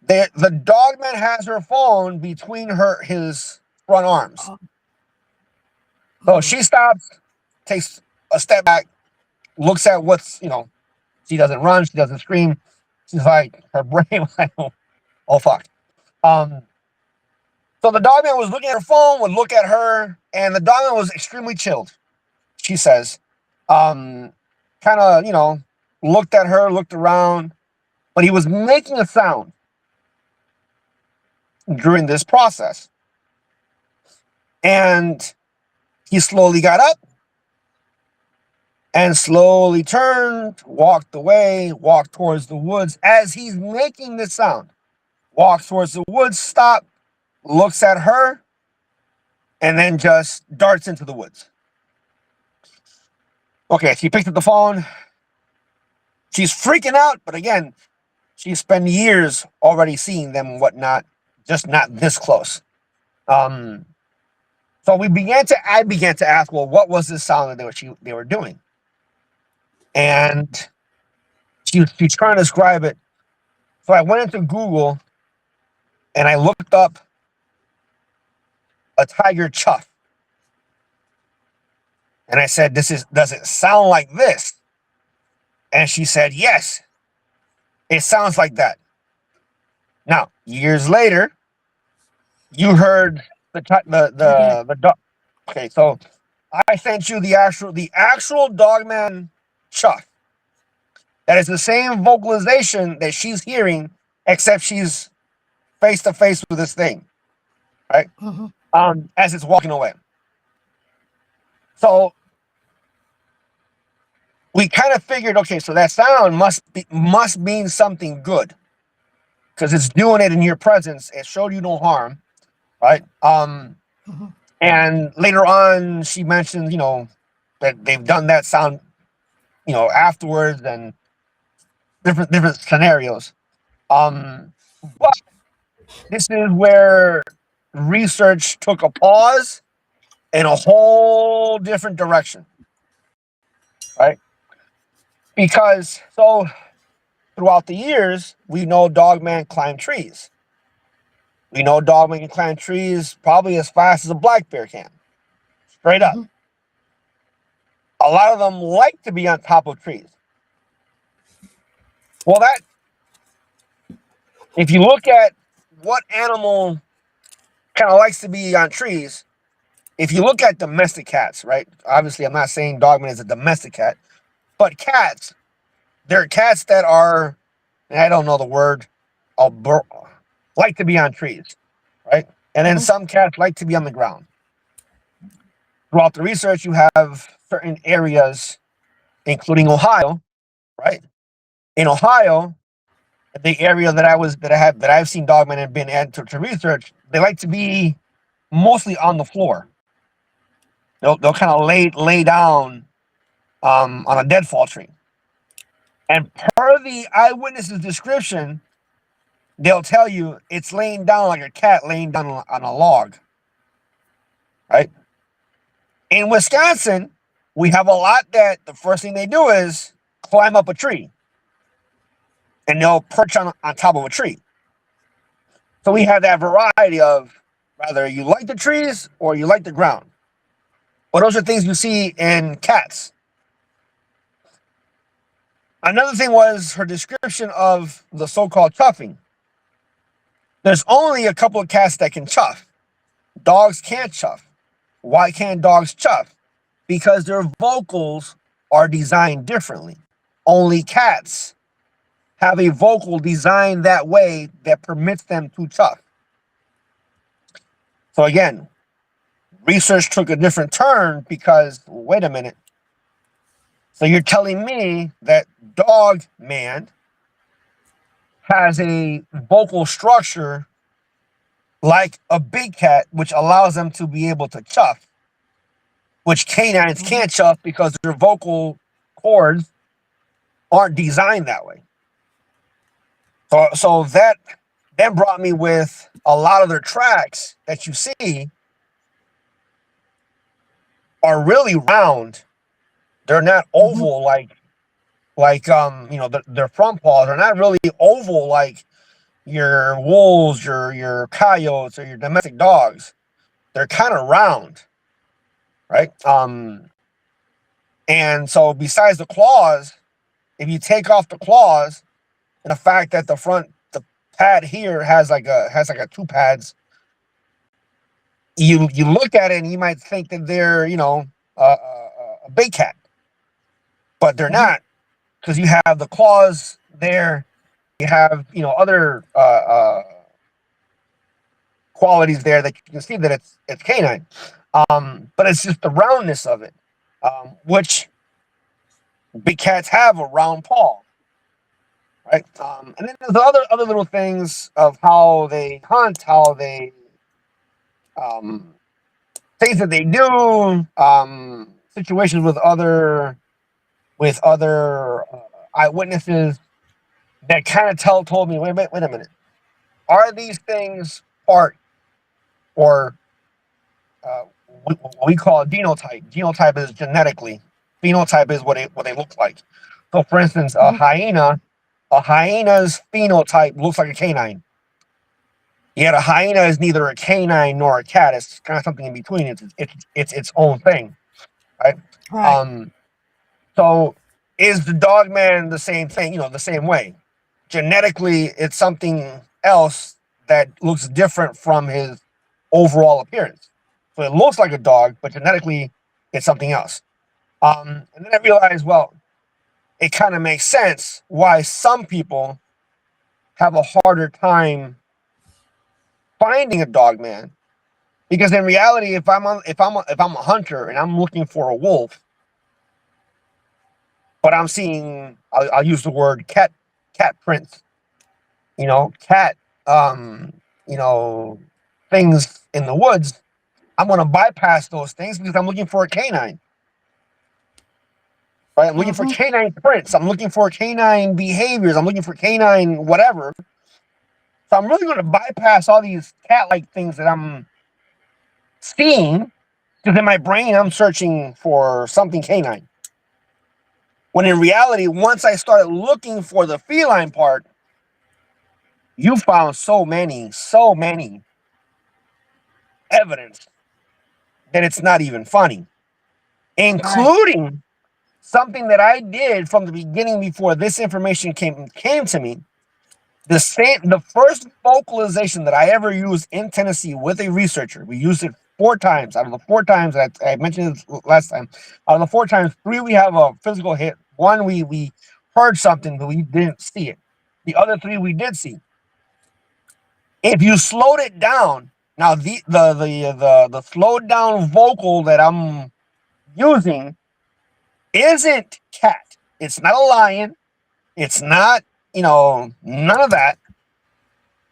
the Dogman has her phone between his front arms. So she stops, takes a step back, looks at what's, she doesn't run, she doesn't scream. She's like, her brain, like, oh fuck. So the Dogman was looking at her phone, would look at her, and the Dogman was extremely chilled, she says. Kind of, looked at her, looked around, but he was making a sound during this process. And he slowly got up and slowly turned, walked away, walked towards the woods. As he's making this sound, walks towards the woods, stops, looks at her, and then just darts into the woods. Okay, she picked up the phone. She's freaking out, but again, she's spent years already seeing them and whatnot, just not this close. So I began to ask, well, what was this sound that they were doing? And she's trying to describe it. So I went into Google and I looked up a tiger chuff. And I said, does it sound like this? And she said, yes, it sounds like that. Now, years later, you heard the dog. Okay, so I sent you the actual Dogman chuff. That is the same vocalization that she's hearing, except she's face to face with this thing, right? As it's walking away. So we kind of figured, okay, so that sound must mean something good, because it's doing it in your presence. It showed you no harm, right? And later on, she mentioned, that they've done that sound, afterwards and different scenarios. But this is where research took a pause in a whole different direction, right? Because throughout the years, we know Dogman climbed trees. We know Dogman can climb trees probably as fast as a black bear can, straight up. Mhm. A lot of them like to be on top of trees. Well, if you look at what animal kind of likes to be on trees, if you look at domestic cats, right? Obviously, I'm not saying Dogman is a domestic cat, but cats, there are cats that are, and I don't know the word, like to be on trees, right? And then Mhm. some cats like to be on the ground. Throughout the research, you have certain areas, including Ohio, right? In Ohio, the area that I've seen Dogman and been added to research, they like to be mostly on the floor. They'll kind of lay down on a deadfall tree. And per the eyewitness's description, they'll tell you it's laying down like a cat laying down on a log. Right? In Wisconsin, we have a lot that the first thing they do is climb up a tree. And they'll perch on top of a tree. So we have that variety of whether you like the trees or you like the ground. Well, those are things you see in cats. Another thing was her description of the so-called chuffing. There's only a couple of cats that can chuff. Dogs can't chuff. Why can't dogs chuff? Because their vocals are designed differently. Only cats have a vocal designed that way that permits them to chuff. So again, research took a different turn because, wait a minute. So you're telling me that Dogman has a vocal structure like a big cat, which allows them to be able to chuff, which canines can't chuff because their vocal cords aren't designed that way. So that then brought me with a lot of their tracks that you see are really round. They're not oval like their front paws are not really oval like your wolves, your coyotes, or your domestic dogs. They're kind of round, right? And so besides the claws, if you take off the claws and the fact that the pad here has like a two pads, you look at it and you might think that they're a big cat, but they're not, because you have the claws there. You have other qualities there that you can see that it's canine, but it's just the roundness of it, which big cats have a round paw, right? And then there's other little things of how they hunt, how they things that they do, situations with other eyewitnesses that kind of told me, wait a minute, are these things part or what we call genotype? Genotype is genetically. Phenotype is what they look like. So, for instance, a hyena's phenotype looks like a canine. Yet a hyena is neither a canine nor a cat. It's kind of something in between. It's its own thing, right? Right. So is the Dogman the same thing? The same way. Genetically, it's something else that looks different from his overall appearance. So it looks like a dog, but genetically, it's something else. And then I realized, well, it kind of makes sense why some people have a harder time finding a Dogman, because in reality, if I'm a hunter and I'm looking for a wolf, but I'm seeing, I'll use the word cat prints, cat, things in the woods, I'm going to bypass those things because I'm looking for a canine. right? I'm looking for canine prints. I'm looking for canine behaviors. I'm looking for canine whatever. So I'm really going to bypass all these cat-like things that I'm seeing, because in my brain I'm searching for something canine. When in reality, once I started looking for the feline part, you found so many evidence that it's not even funny, including something that I did from the beginning before this information came to me. The first vocalization that I ever used in Tennessee with a researcher, we used it 4 times. Out of the 4 times that I mentioned it last time, out of the 4 times, 3 we have a physical hit. 1 we heard something but we didn't see it. The other 3 we did see. If you slowed it down, now the slowed down vocal that I'm using isn't cat. It's not a lion. It's not, none of that.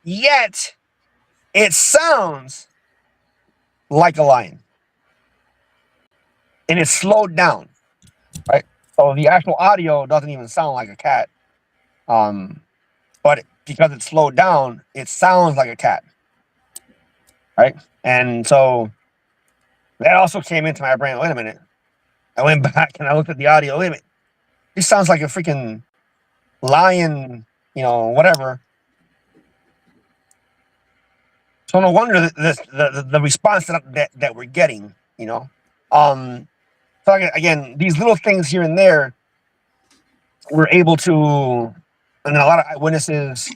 Yet it sounds like a lion. And it's slowed down. Right? So the actual audio doesn't even sound like a cat. But because it's slowed down, it sounds like a cat. Right? And so that also came into my brain. Wait a minute. I went back and I looked at the audio. Wait a minute. This sounds like a freaking lion, whatever. So no wonder the response that we're getting, So again, these little things here and there, we're able to, and then a lot of eyewitnesses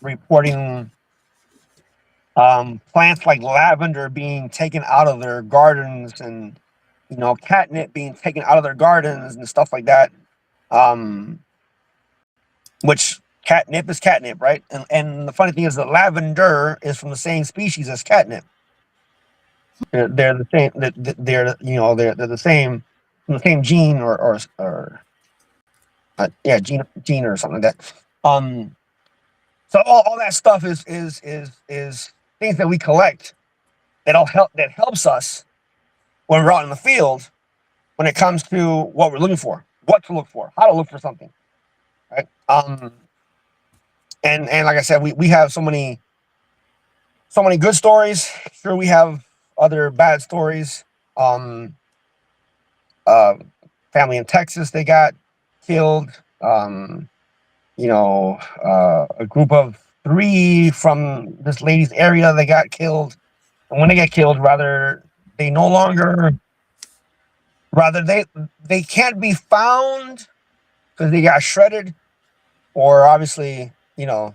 reporting plants like lavender being taken out of their gardens, and catnip being taken out of their gardens and stuff like that. Which catnip is catnip, right? And the funny thing is that lavender is from the same species as catnip. They're the same. They're the same, from the same gene or gene or something like that. So all that stuff is things that we collect that helps us when we're out in the field when it comes to what we're looking for, what to look for, how to look for something, right? And like I said, we have so many good stories. Sure, we have other bad stories. Family in Texas, they got killed. A group of 3 from this lady's area, they got killed. And when they get killed, they can't be found because they got shredded, or obviously, their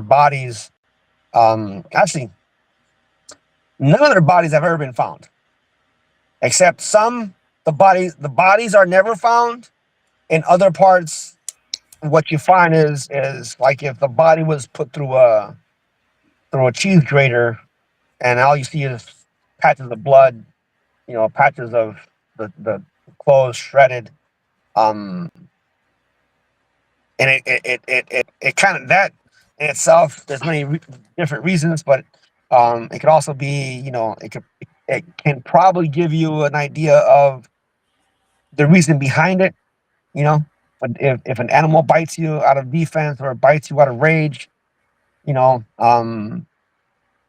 bodies. Actually, none of their bodies have ever been found, except some. The bodies are never found. In other parts, what you find is like if the body was put through a cheese grater, and all you see is patches of blood, patches of the clothes shredded, and it kind of, that in itself, there's many different reasons, but it could also be, it can probably give you an idea of the reason behind it. But if an animal bites you out of defense or bites you out of rage, and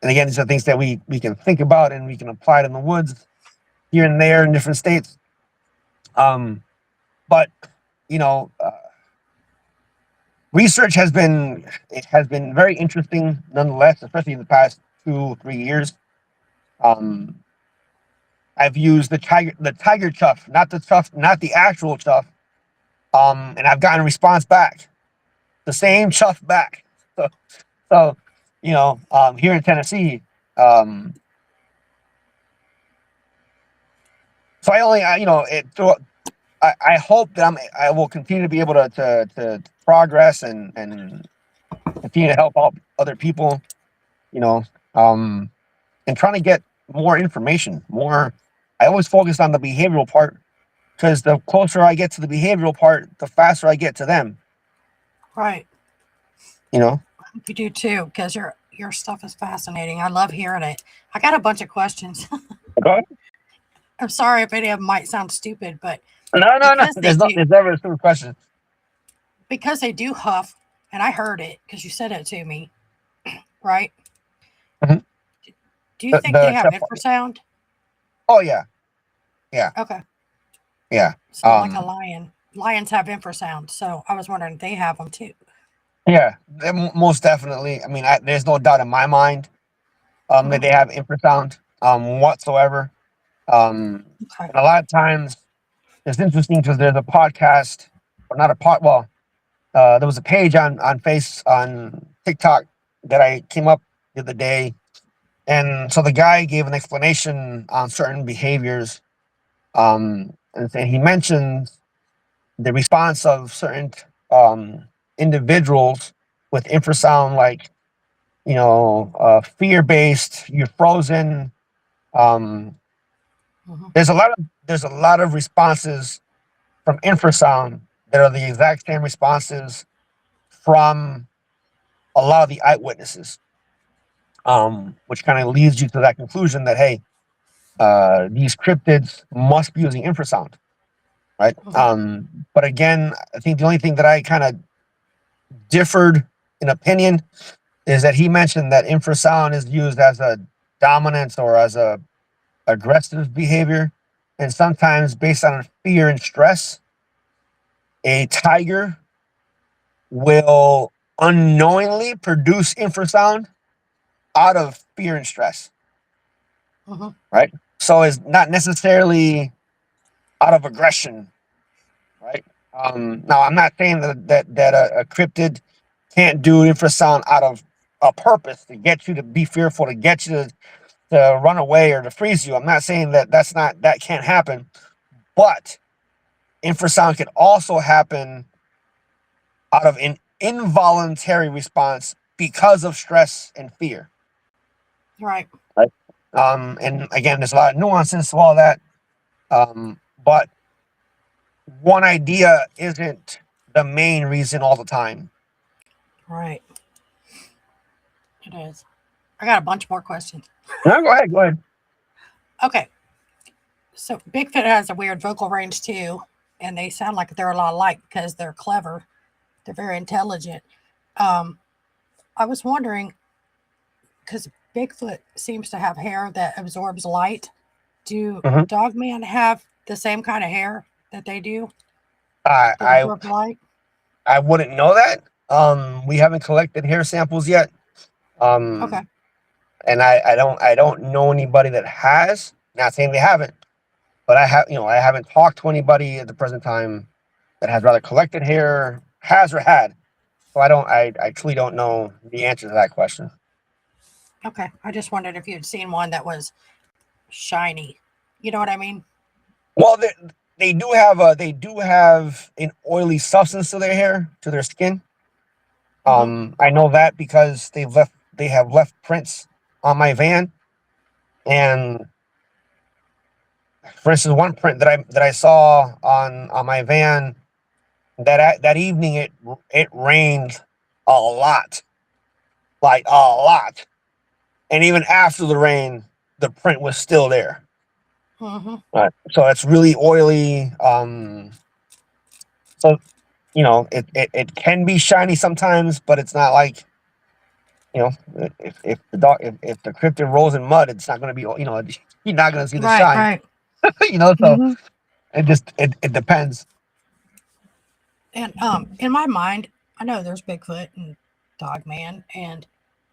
again, these are things that we can think about and we can apply it in the woods here and there in different states. But research has been very interesting nonetheless, especially in the past 2-3 years. I've used the tiger chuff, not the actual chuff. And I've gotten a response back, the same chuff back. So here in Tennessee, so I hope that I will continue to be able to progress and continue to help out other people, and trying to get more information. I always focus on the behavioral part, because the closer I get to the behavioral part, the faster I get to them. Right. You do too, because your stuff is fascinating. I love hearing it. I got a bunch of questions. Okay. I'm sorry if any of them might sound stupid, but No. Because they do, There's never a stupid question. because they do huff, and I heard it because you said it to me, right? Mhm. Do you think they have Chef. infrasound? Oh yeah, yeah, Okay. yeah. So like a lion. Lions have infrasound. So I was wondering if they have them too. Yeah, most definitely. I mean, there's no doubt in my mind that Mhm. they have infrasound whatsoever. Okay. And a lot of times it's interesting because there's a podcast, or not a well, there was a page on TikTok that I came up the other day, and so the guy gave an explanation on certain behaviors, and he mentions the response of certain individuals with infrasound, like fear based, you're frozen. Um, Hmm. there's a lot of responses from infrasound that are the exact same responses from a lot of the eyewitnesses, which kind of leads you to that conclusion that hey, these cryptids must be using infrasound, right? Hmm. But again, I think the only thing that I kind of differed in opinion is that he mentioned that infrasound is used as a dominance or as a aggressive behavior, and sometimes based on fear and stress, a tiger will unknowingly produce infrasound out of fear and stress, Hmm. right? So it's not necessarily out of aggression, right? Now, I'm not saying that a cryptid can't do infrasound out of a purpose to get you to be fearful, to get you to run away or to freeze you. I'm not saying that can't happen, but infrasound can also happen out of an involuntary response because of stress and fear. Right. Right. And again, there's a lot of nuances to all that. But one idea isn't the main reason all the time. Right. It is. I got a bunch more questions. No, go ahead. Go ahead. Okay. So Bigfoot has a weird vocal range too, and they sound like they're a lot alike because they're clever. They're very intelligent. Um, I was wondering because Bigfoot seems to have hair that absorbs light. Do Mhm. Dogman have the same kind of hair that they do I, that I absorb light? I wouldn't know that. We haven't collected hair samples yet. Okay. Um, and I don't know anybody that has. Not saying they haven't, but I haven't talked to anybody at the present time that has rather collected hair, has or had. So I truly don't know the answer to that question. Okay. I just wondered if you'd seen one that was shiny. You know what I mean? Well, they do have an oily substance to their hair, to their skin. Hmm. I know that because they have left prints on my van, and for instance, one print that I saw on my van that evening, it rained a lot, like a lot, and even after the rain, the print was still there. Hmm. Right. So it's really oily. So it can be shiny sometimes, but it's not like if the cryptid rolls in mud, it's not going to be you're not going to see the Right. shine. Right. So Hmm. it depends. And in my mind, I know there's Bigfoot and Dogman. And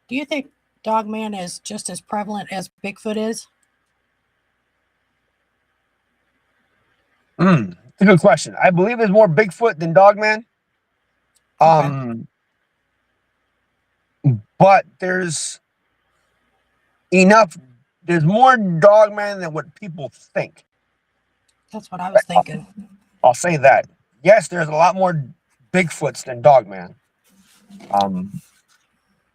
do you think Dogman is just as prevalent as Bigfoot is? It's a good question. I believe there's more Bigfoot than Dogman. Okay. Um, but enough. There's more Dogman than what people think. That's what I was thinking. I'll say that. Yes, there's a lot more Bigfoots than Dogman. Um,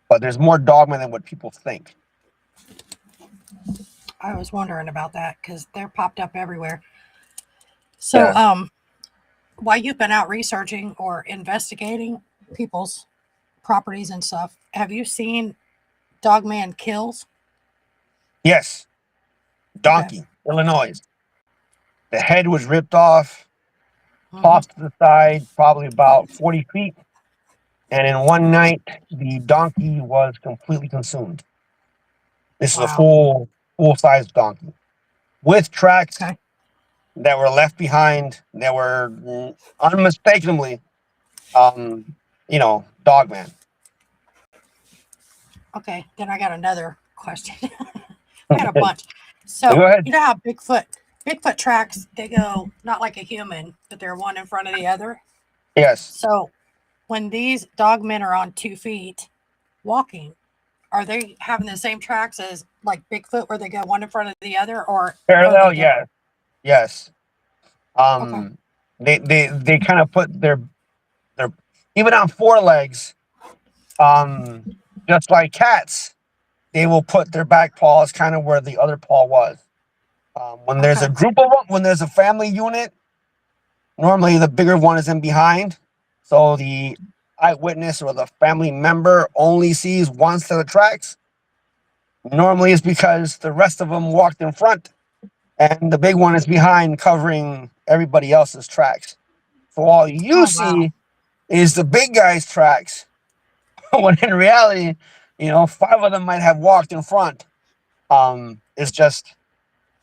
but there's more Dogman than what people think. I was wondering about that because they're popped up everywhere. So, Yeah. while you've been out researching or investigating people's properties and stuff, have you seen Dogman kills? Yes. Okay. Donkey, Illinois. The head was ripped off. tossed to the side, probably about 40 feet. And in one night, the donkey was completely consumed. This is a Wow. full-sized donkey with tracks Okay. that were left behind that were unmistakably, Dogman. Okay. Then I got another question. I got a bunch. Go So ahead. you know how Bigfoot tracks, they go not like a human, but they're one in front of the other. Yes. So when these dogmen are on 2 feet walking, are they having the same tracks as like Bigfoot where they go one in front of the other, or are they Parallel, different? yes. Okay. They kind of put their even on four legs, um, just like cats, they will put their back paws kind of where the other paw was. When there's a Okay. group of them, when there's a family unit, normally the bigger one is in behind, so the eyewitness or the family member only sees one set of tracks. Normally, it's because the rest of them walked in front, and the big one is behind, covering everybody else's tracks. So all you Oh wow. see is the big guy's tracks, when in reality, five of them might have walked in front. It's just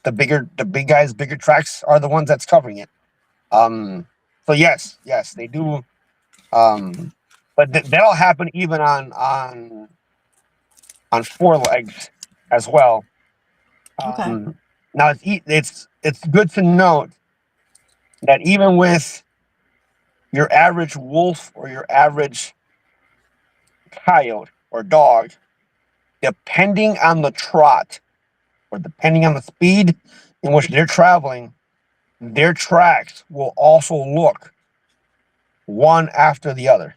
the big guy's bigger tracks are the ones that's covering it. Um, so yes, they do. But that'll happen even on four legs as well. Okay. Now it's good to note that even with your average wolf or your average coyote or dog, depending on the trot or depending on the speed in which they're traveling, their tracks will also look one after the other,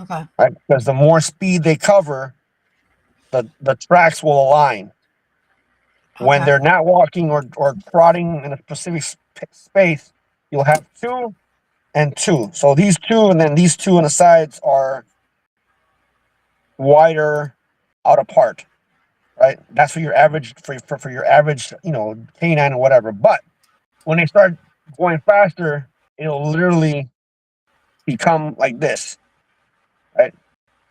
Okay. right? Because the more speed they cover, the tracks will align. When Okay. they're not walking or trotting in a specific space, you'll have two and two. So these two and then these two on the sides are wider out apart, right? That's for your average for your average, canine or whatever. But when they start going faster, it'll literally become like this, right?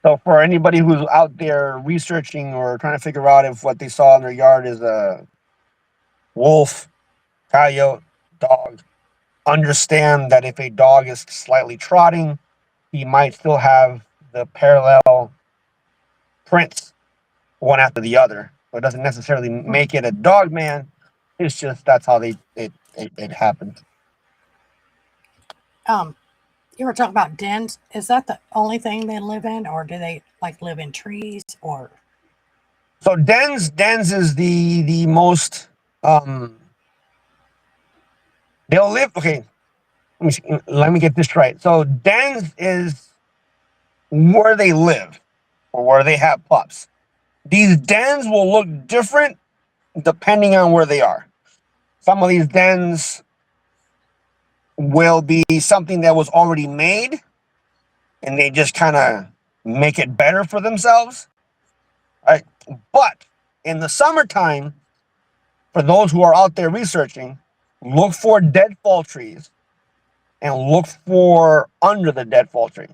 So for anybody who's out there researching or trying to figure out if what they saw in their yard is a wolf, coyote, dog, understand that if a dog is slightly trotting, he might still have the parallel prints one after the other. So it doesn't necessarily make it a dog man. It's just that's how it happens. Um, you were talking about dens. Is that the only thing they live in, or do they like live in trees or? So dens is the most they'll live. Okay, let me get this right. So dens is where they live or where they have pups. These dens will look different depending on where they are. Some of these dens will be something that was already made and they just kind of make it better for themselves. Right? But in the summertime, for those who are out there researching, look for deadfall trees and look for under the deadfall tree.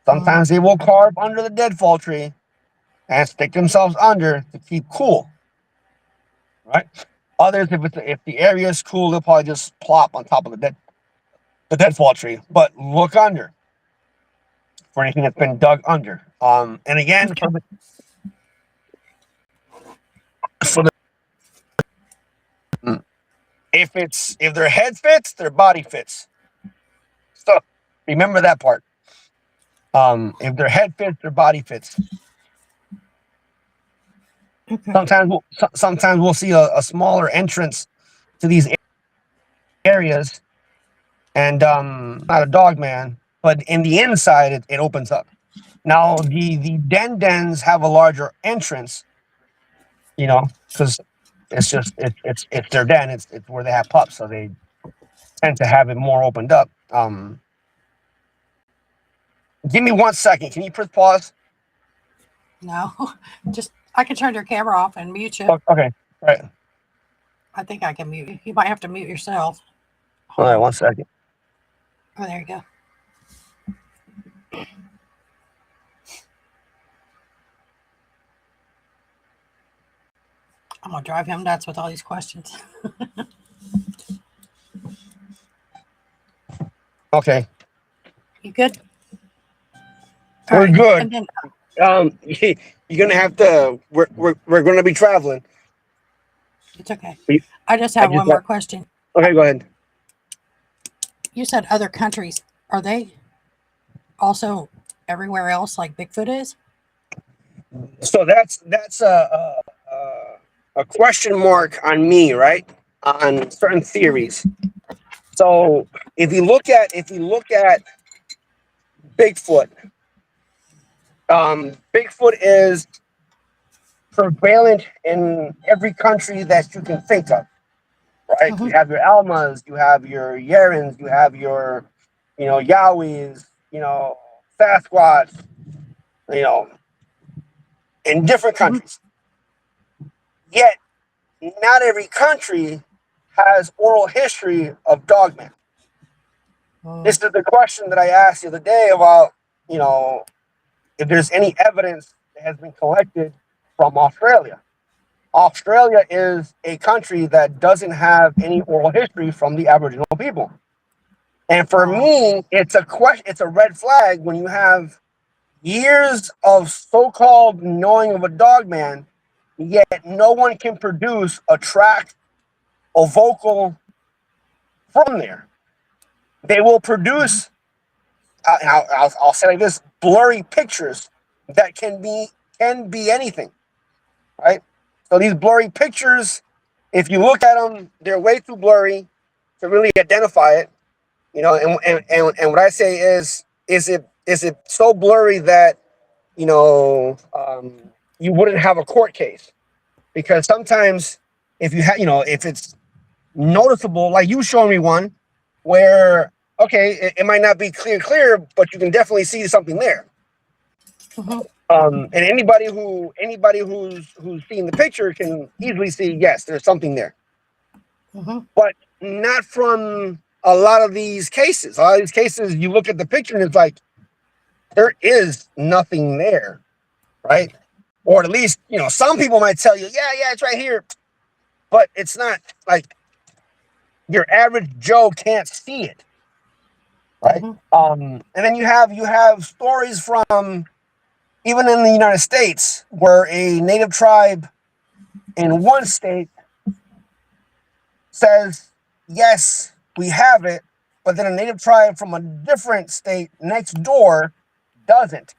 Sometimes they will carve under the deadfall tree and stick themselves under to keep cool. Right? Others, if the area is cool, they'll probably just plop on top of the deadfall tree. But look under for anything that's been dug under. And again, Okay. for the if their head fits, their body fits. So remember that part. If their head fits, their body fits. Okay. Sometimes we'll see a smaller entrance to these areas, and not a dog man, but in the inside it opens up. Now the dens have a larger entrance, because it's their den. It's where they have pups, so they tend to have it more opened up. Give me 1 second. Can you press pause? No, just I can turn your camera off and mute you. Okay, right. I think I can mute you. You might have to mute yourself. Hold on 1 second. Oh, there you go. I'm gonna drive him nuts with all these questions. Okay, You good? All we're right. good. And then You're gonna have to. We're gonna be traveling. it's okay. We- I just I have just one more question. okay. Go ahead. You said other countries. Are they also everywhere else like Bigfoot is? So that's a question mark on me, right? On certain theories. So if you look at Bigfoot, Bigfoot is prevalent in every country that you can think of, right? You Mm-hmm. have your Almas, you have your Yarans, you have your, Yowies, Sasquatch, you know, in different Mm-hmm. countries. Yet, not every country has oral history of Dogman. This is the question that I asked the other day about, you know, if there's any evidence that has been collected from Australia. Australia is a country that doesn't have any oral history from the Aboriginal people. And for me, it's a red flag when you have years of so-called knowing of a dogman, yet no one can produce a track, a vocal from there. They will produce, I'll say like this, blurry pictures that can be anything, right? So these blurry pictures, if you look at them, they're way too blurry to really identify it. And what I say is it so blurry that you wouldn't have a court case, because sometimes if it's noticeable, like you showed me one where okay, it might not be clear, but you can definitely see something there. Mm-hmm. And anybody who's seen the picture can easily see, yes, there's something there, Mm-hmm. but not from a lot of these cases. A lot of these cases, you look at the picture and it's like there is nothing there, right? Or at least some people might tell you, yeah, it's right here, but it's not. Like your average Joe can't see it, right? Mm-hmm. And then you have stories from even in the United States where a native tribe in one state says, yes, we have it, but then a native tribe from a different state next door doesn't.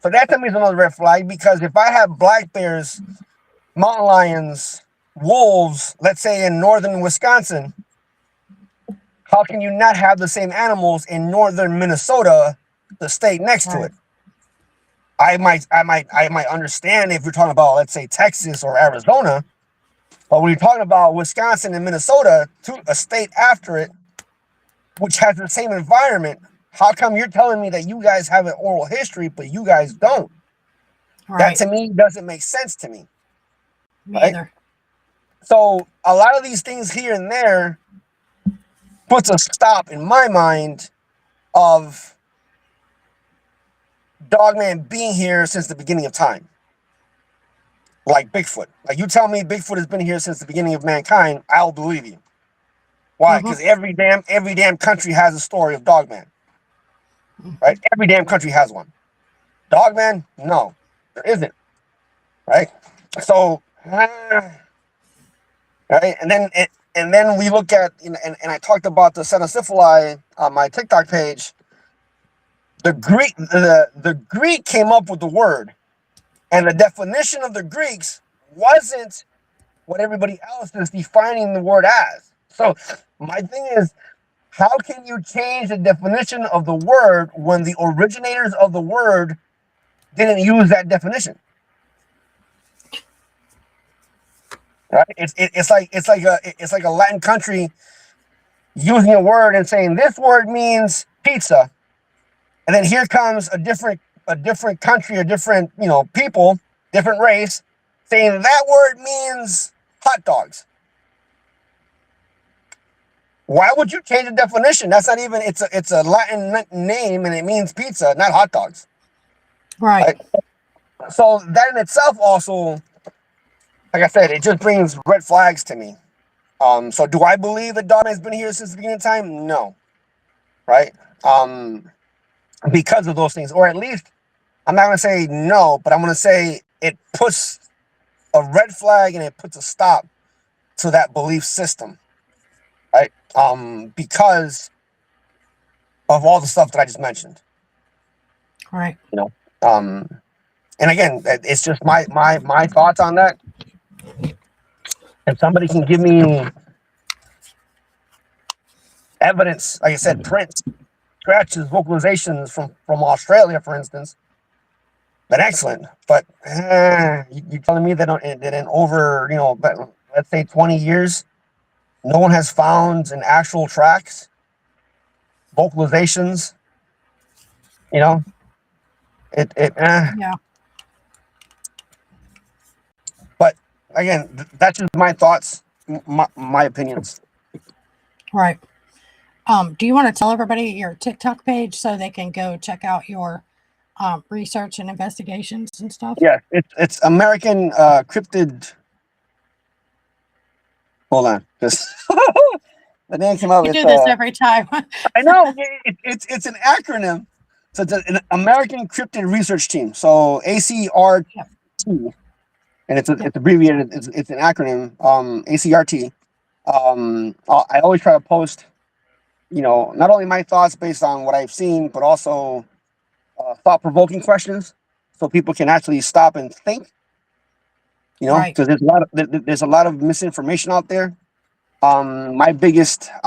So that to me is another red flag, because if I have black bears, mountain lions, wolves, let's say in northern Wisconsin, how can you not have the same animals in northern Minnesota, the state next to Right. it? I might understand if you're talking about, let's say, Texas or Arizona, but when you're talking about Wisconsin and Minnesota, a state after it, which has the same environment, how come you're telling me that you guys have an oral history, but you guys don't? That Right. to me doesn't make sense to me, Me right? either. So a lot of these things here and there puts a stop in my mind of Dogman being here since the beginning of time. Like Bigfoot. Like you tell me Bigfoot has been here since the beginning of mankind, I'll believe you. Why? Mm-hmm. Because every damn country has a story of Dogman. Right? Every damn country has one. Dogman? No, there isn't. Right? So right? And then we look at and I talked about the Cenocephali on my TikTok page. The Greek came up with the word, and the definition of the Greeks wasn't what everybody else is defining the word as. So my thing is, how can you change the definition of the word when the originators of the word didn't use that definition? Right? It's like a Latin country using a word and saying this word means pizza, and then here comes a different country, a different people, different race, saying that word means hot dogs. Why would you change the definition? That's not even. It's a Latin name, and it means pizza, not hot dogs. Right. So that in itself also, like I said, it just brings red flags to me. So do I believe that Dogman has been here since the beginning of time? No. Right? Because of those things, or at least I'm not going to say no, but I'm going to say it puts a red flag and it puts a stop to that belief system, right? Because of all the stuff that I just mentioned, Right. you know. And again, it's just my thoughts on that. If somebody can give me evidence, like I said, prints, scratches, vocalizations from Australia, for instance, then excellent. But you're telling me that in over, let's say 20 years, no one has found an actual tracks, vocalizations, Yeah. But again, that's just my thoughts, my opinions. Right. Do you want to tell everybody your TikTok page so they can go check out your research and investigations and stuff? Yeah, it's American cryptid. Hold on, just the name came out. You do this every time. I know it's an acronym. So it's an American Cryptid Research Team. So ACRT, Yep. and it's abbreviated. It's an acronym. ACRT. I always try to post, not only my thoughts based on what I've seen, but also thought-provoking questions, so people can actually stop and think. Right. Because there's a lot of misinformation out there. I'll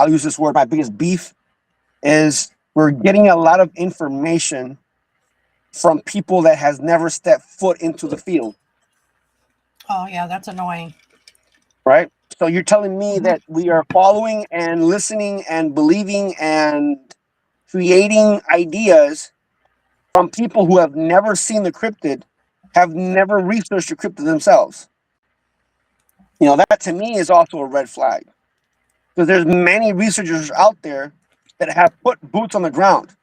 use this word, my biggest beef is we're getting a lot of information from people that has never stepped foot into the field. Oh yeah, that's annoying. Right? So you're telling me that we are following and listening and believing and creating ideas from people who have never seen the cryptid, have never researched the cryptid themselves. That to me is also a red flag. Because there's many researchers out there that have put boots on the ground.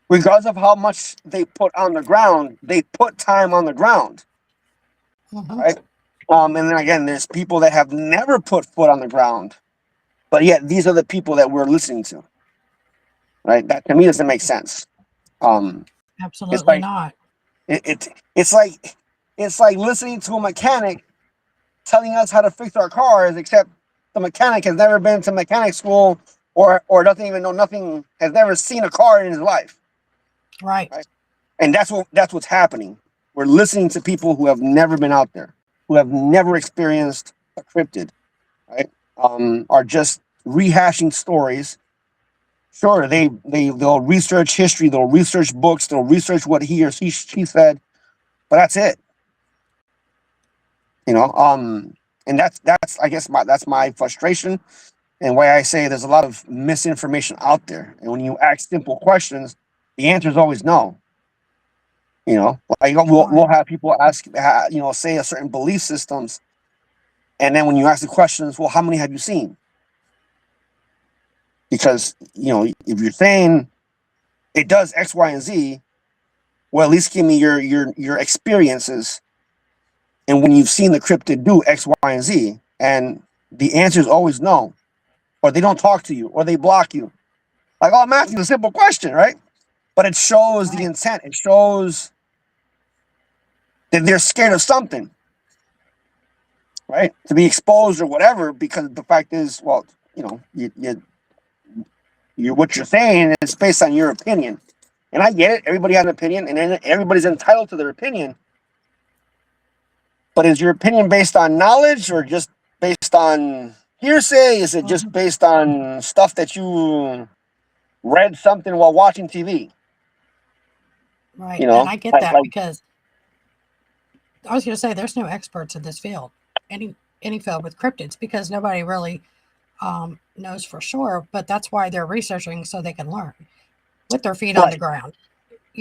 Regardless of how much they put on the ground, they put time on the ground. Right? And then again, there's people that have never put foot on the ground, but yet these are the people that we're listening to. Right? That to me doesn't make sense. Absolutely not. It's like listening to a mechanic telling us how to fix our cars, except the mechanic has never been to mechanic school or doesn't even know nothing, has never seen a car in his life. Right. And that's what's happening. We're listening to people who have never been out there, who have never experienced a cryptid, right? Are just rehashing stories. Sure, they'll research history, they'll research books, they'll research what he or she said, but that's it. And that's I guess that's my frustration, and why I say there's a lot of misinformation out there. And when you ask simple questions, the answer is always no. We'll have people ask, say a certain belief systems, and then when you ask the questions, well, how many have you seen? Because if you're saying it does X, Y, and Z, well, at least give me your experiences, and when you've seen the cryptid do X, Y, and Z, and the answer is always no, or they don't talk to you, or they block you. Like, I'm asking a simple question, right? But it shows the intent. It shows that they're scared of something, right? To be exposed or whatever, because the fact is, well, what you're saying is based on your opinion. And I get it. Everybody has an opinion, and everybody's entitled to their opinion. But is your opinion based on knowledge or just based on hearsay? Is it just based on stuff that you read something while watching TV? Right. And I get that because I was going to say there's no experts in this field, any field with cryptids, because nobody really knows for sure. But that's why they're researching, so they can learn with their feet on the ground.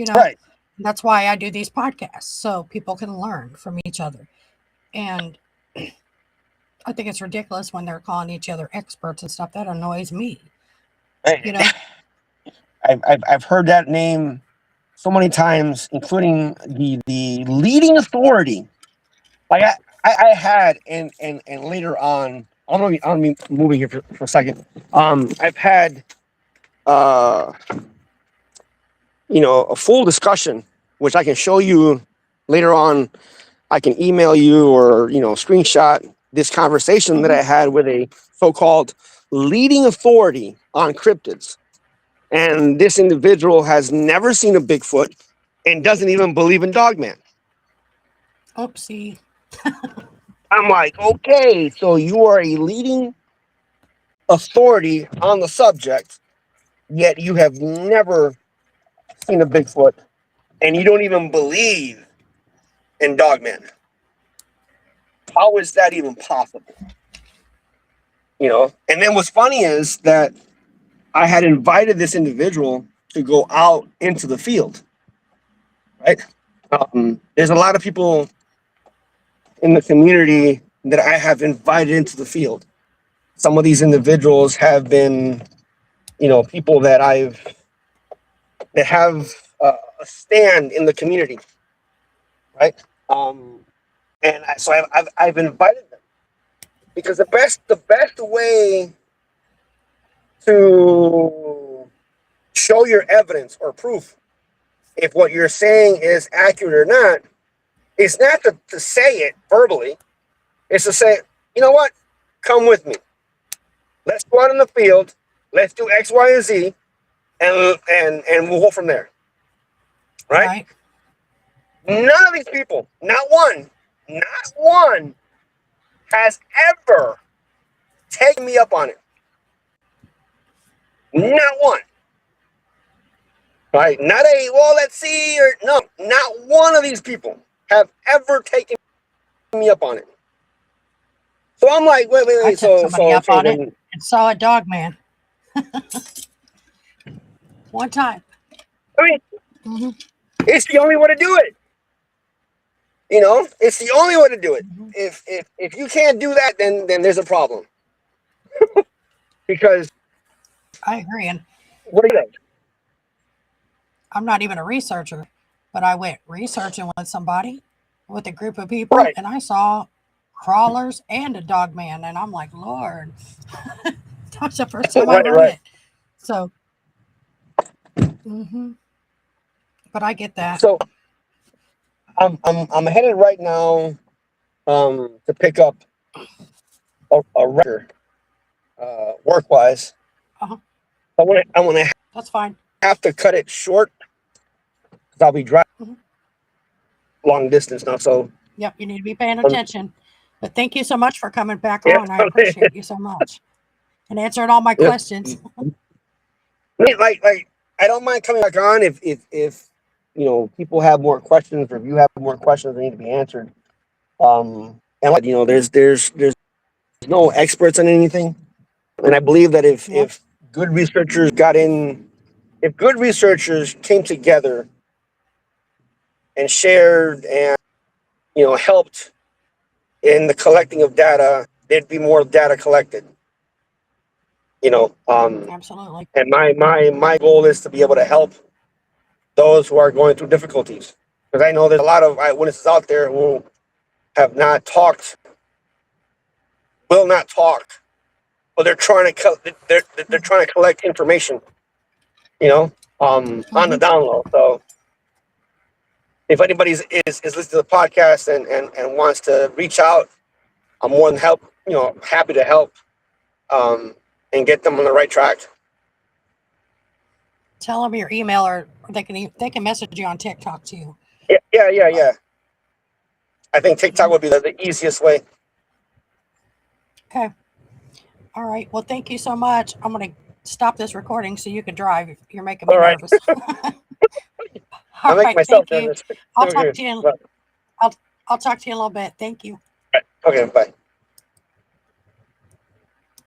Right. That's why I do these podcasts, so people can learn from each other. And I think it's ridiculous when they're calling each other experts and stuff. That annoys me. You I, know, I've heard that name so many times, including the leading authority. Like I had and later on, I'm moving here for a second. I've had uh a full discussion, which I can show you later on. I can email you or screenshot this conversation that hmm I had with a so-called leading authority on cryptids. And this individual has never seen a Bigfoot and doesn't even believe in Dogman. oopsie. I'm like, okay, so you are a leading authority on the subject, yet you have never seen a Bigfoot and you don't even believe in Dogman. How is that even possible? And then what's funny is that I had invited this individual to go out into the field, right? There's a lot of people in the community that I have invited into the field. Some of these individuals have been, people that have a stand in the community, right? So I've invited them because the best way to show your evidence or proof if what you're saying is accurate or not is not to say it verbally. It's to say, you know what? Come with me. Let's go out in the field. Let's do X, Y, and Z, and we'll go from there. Right? Right. None of these people, not one, has ever taken me up on it. Not one. Right? Not a, well, let's see, or no, not one of these people have ever taken me up on it. So I'm like, I wait. took somebody up on it Then, and saw a dog man one time. I mean, hmm it's the only way to do it. It's the only way to do it. hmm If you can't do that, then there's a problem. Because I agree. And what are you? I'm not even a researcher, but I went researching with somebody, with a group of people, Right, and I saw crawlers and a dog man. And I'm like, Lord, that's the first time I right, heard right. it. So, but I get that. So I'm headed right now to pick up a record work wise. Uh-huh. I'm gonna That's fine. have to cut it short because I'll be driving Mhm. long distance now. So Yep, you need to be paying um, attention. But thank you so much for coming back yeah, on. I appreciate you so much and answering all my yeah. questions. Like I don't mind coming back on if people have more questions or if you have more questions that need to be answered. And like there's no experts on anything, and I believe that if Yep. if good researchers got in, if good researchers came together and shared and helped in the collecting of data, there'd be more data collected. Absolutely. And my goal is to be able to help those who are going through difficulties, because I know there's a lot of eyewitnesses out there who have not talked, will not talk, but they're trying to they're trying to collect information, on the hmm down low. So if anybody is listening to the podcast and wants to reach out, I'm more than happy to help, um, and get them on the right track. Tell them your email, or they can message you on TikTok too. Yeah. I think TikTok would be the easiest way. Okay. All right. Well, thank you so much. I'm going to stop this recording so you can drive. You're making me All right, nervous. I All make right. myself Thank you. nervous. I'll talk Okay, to you. but, I'll talk to you in a little bit. Thank you. okay, bye.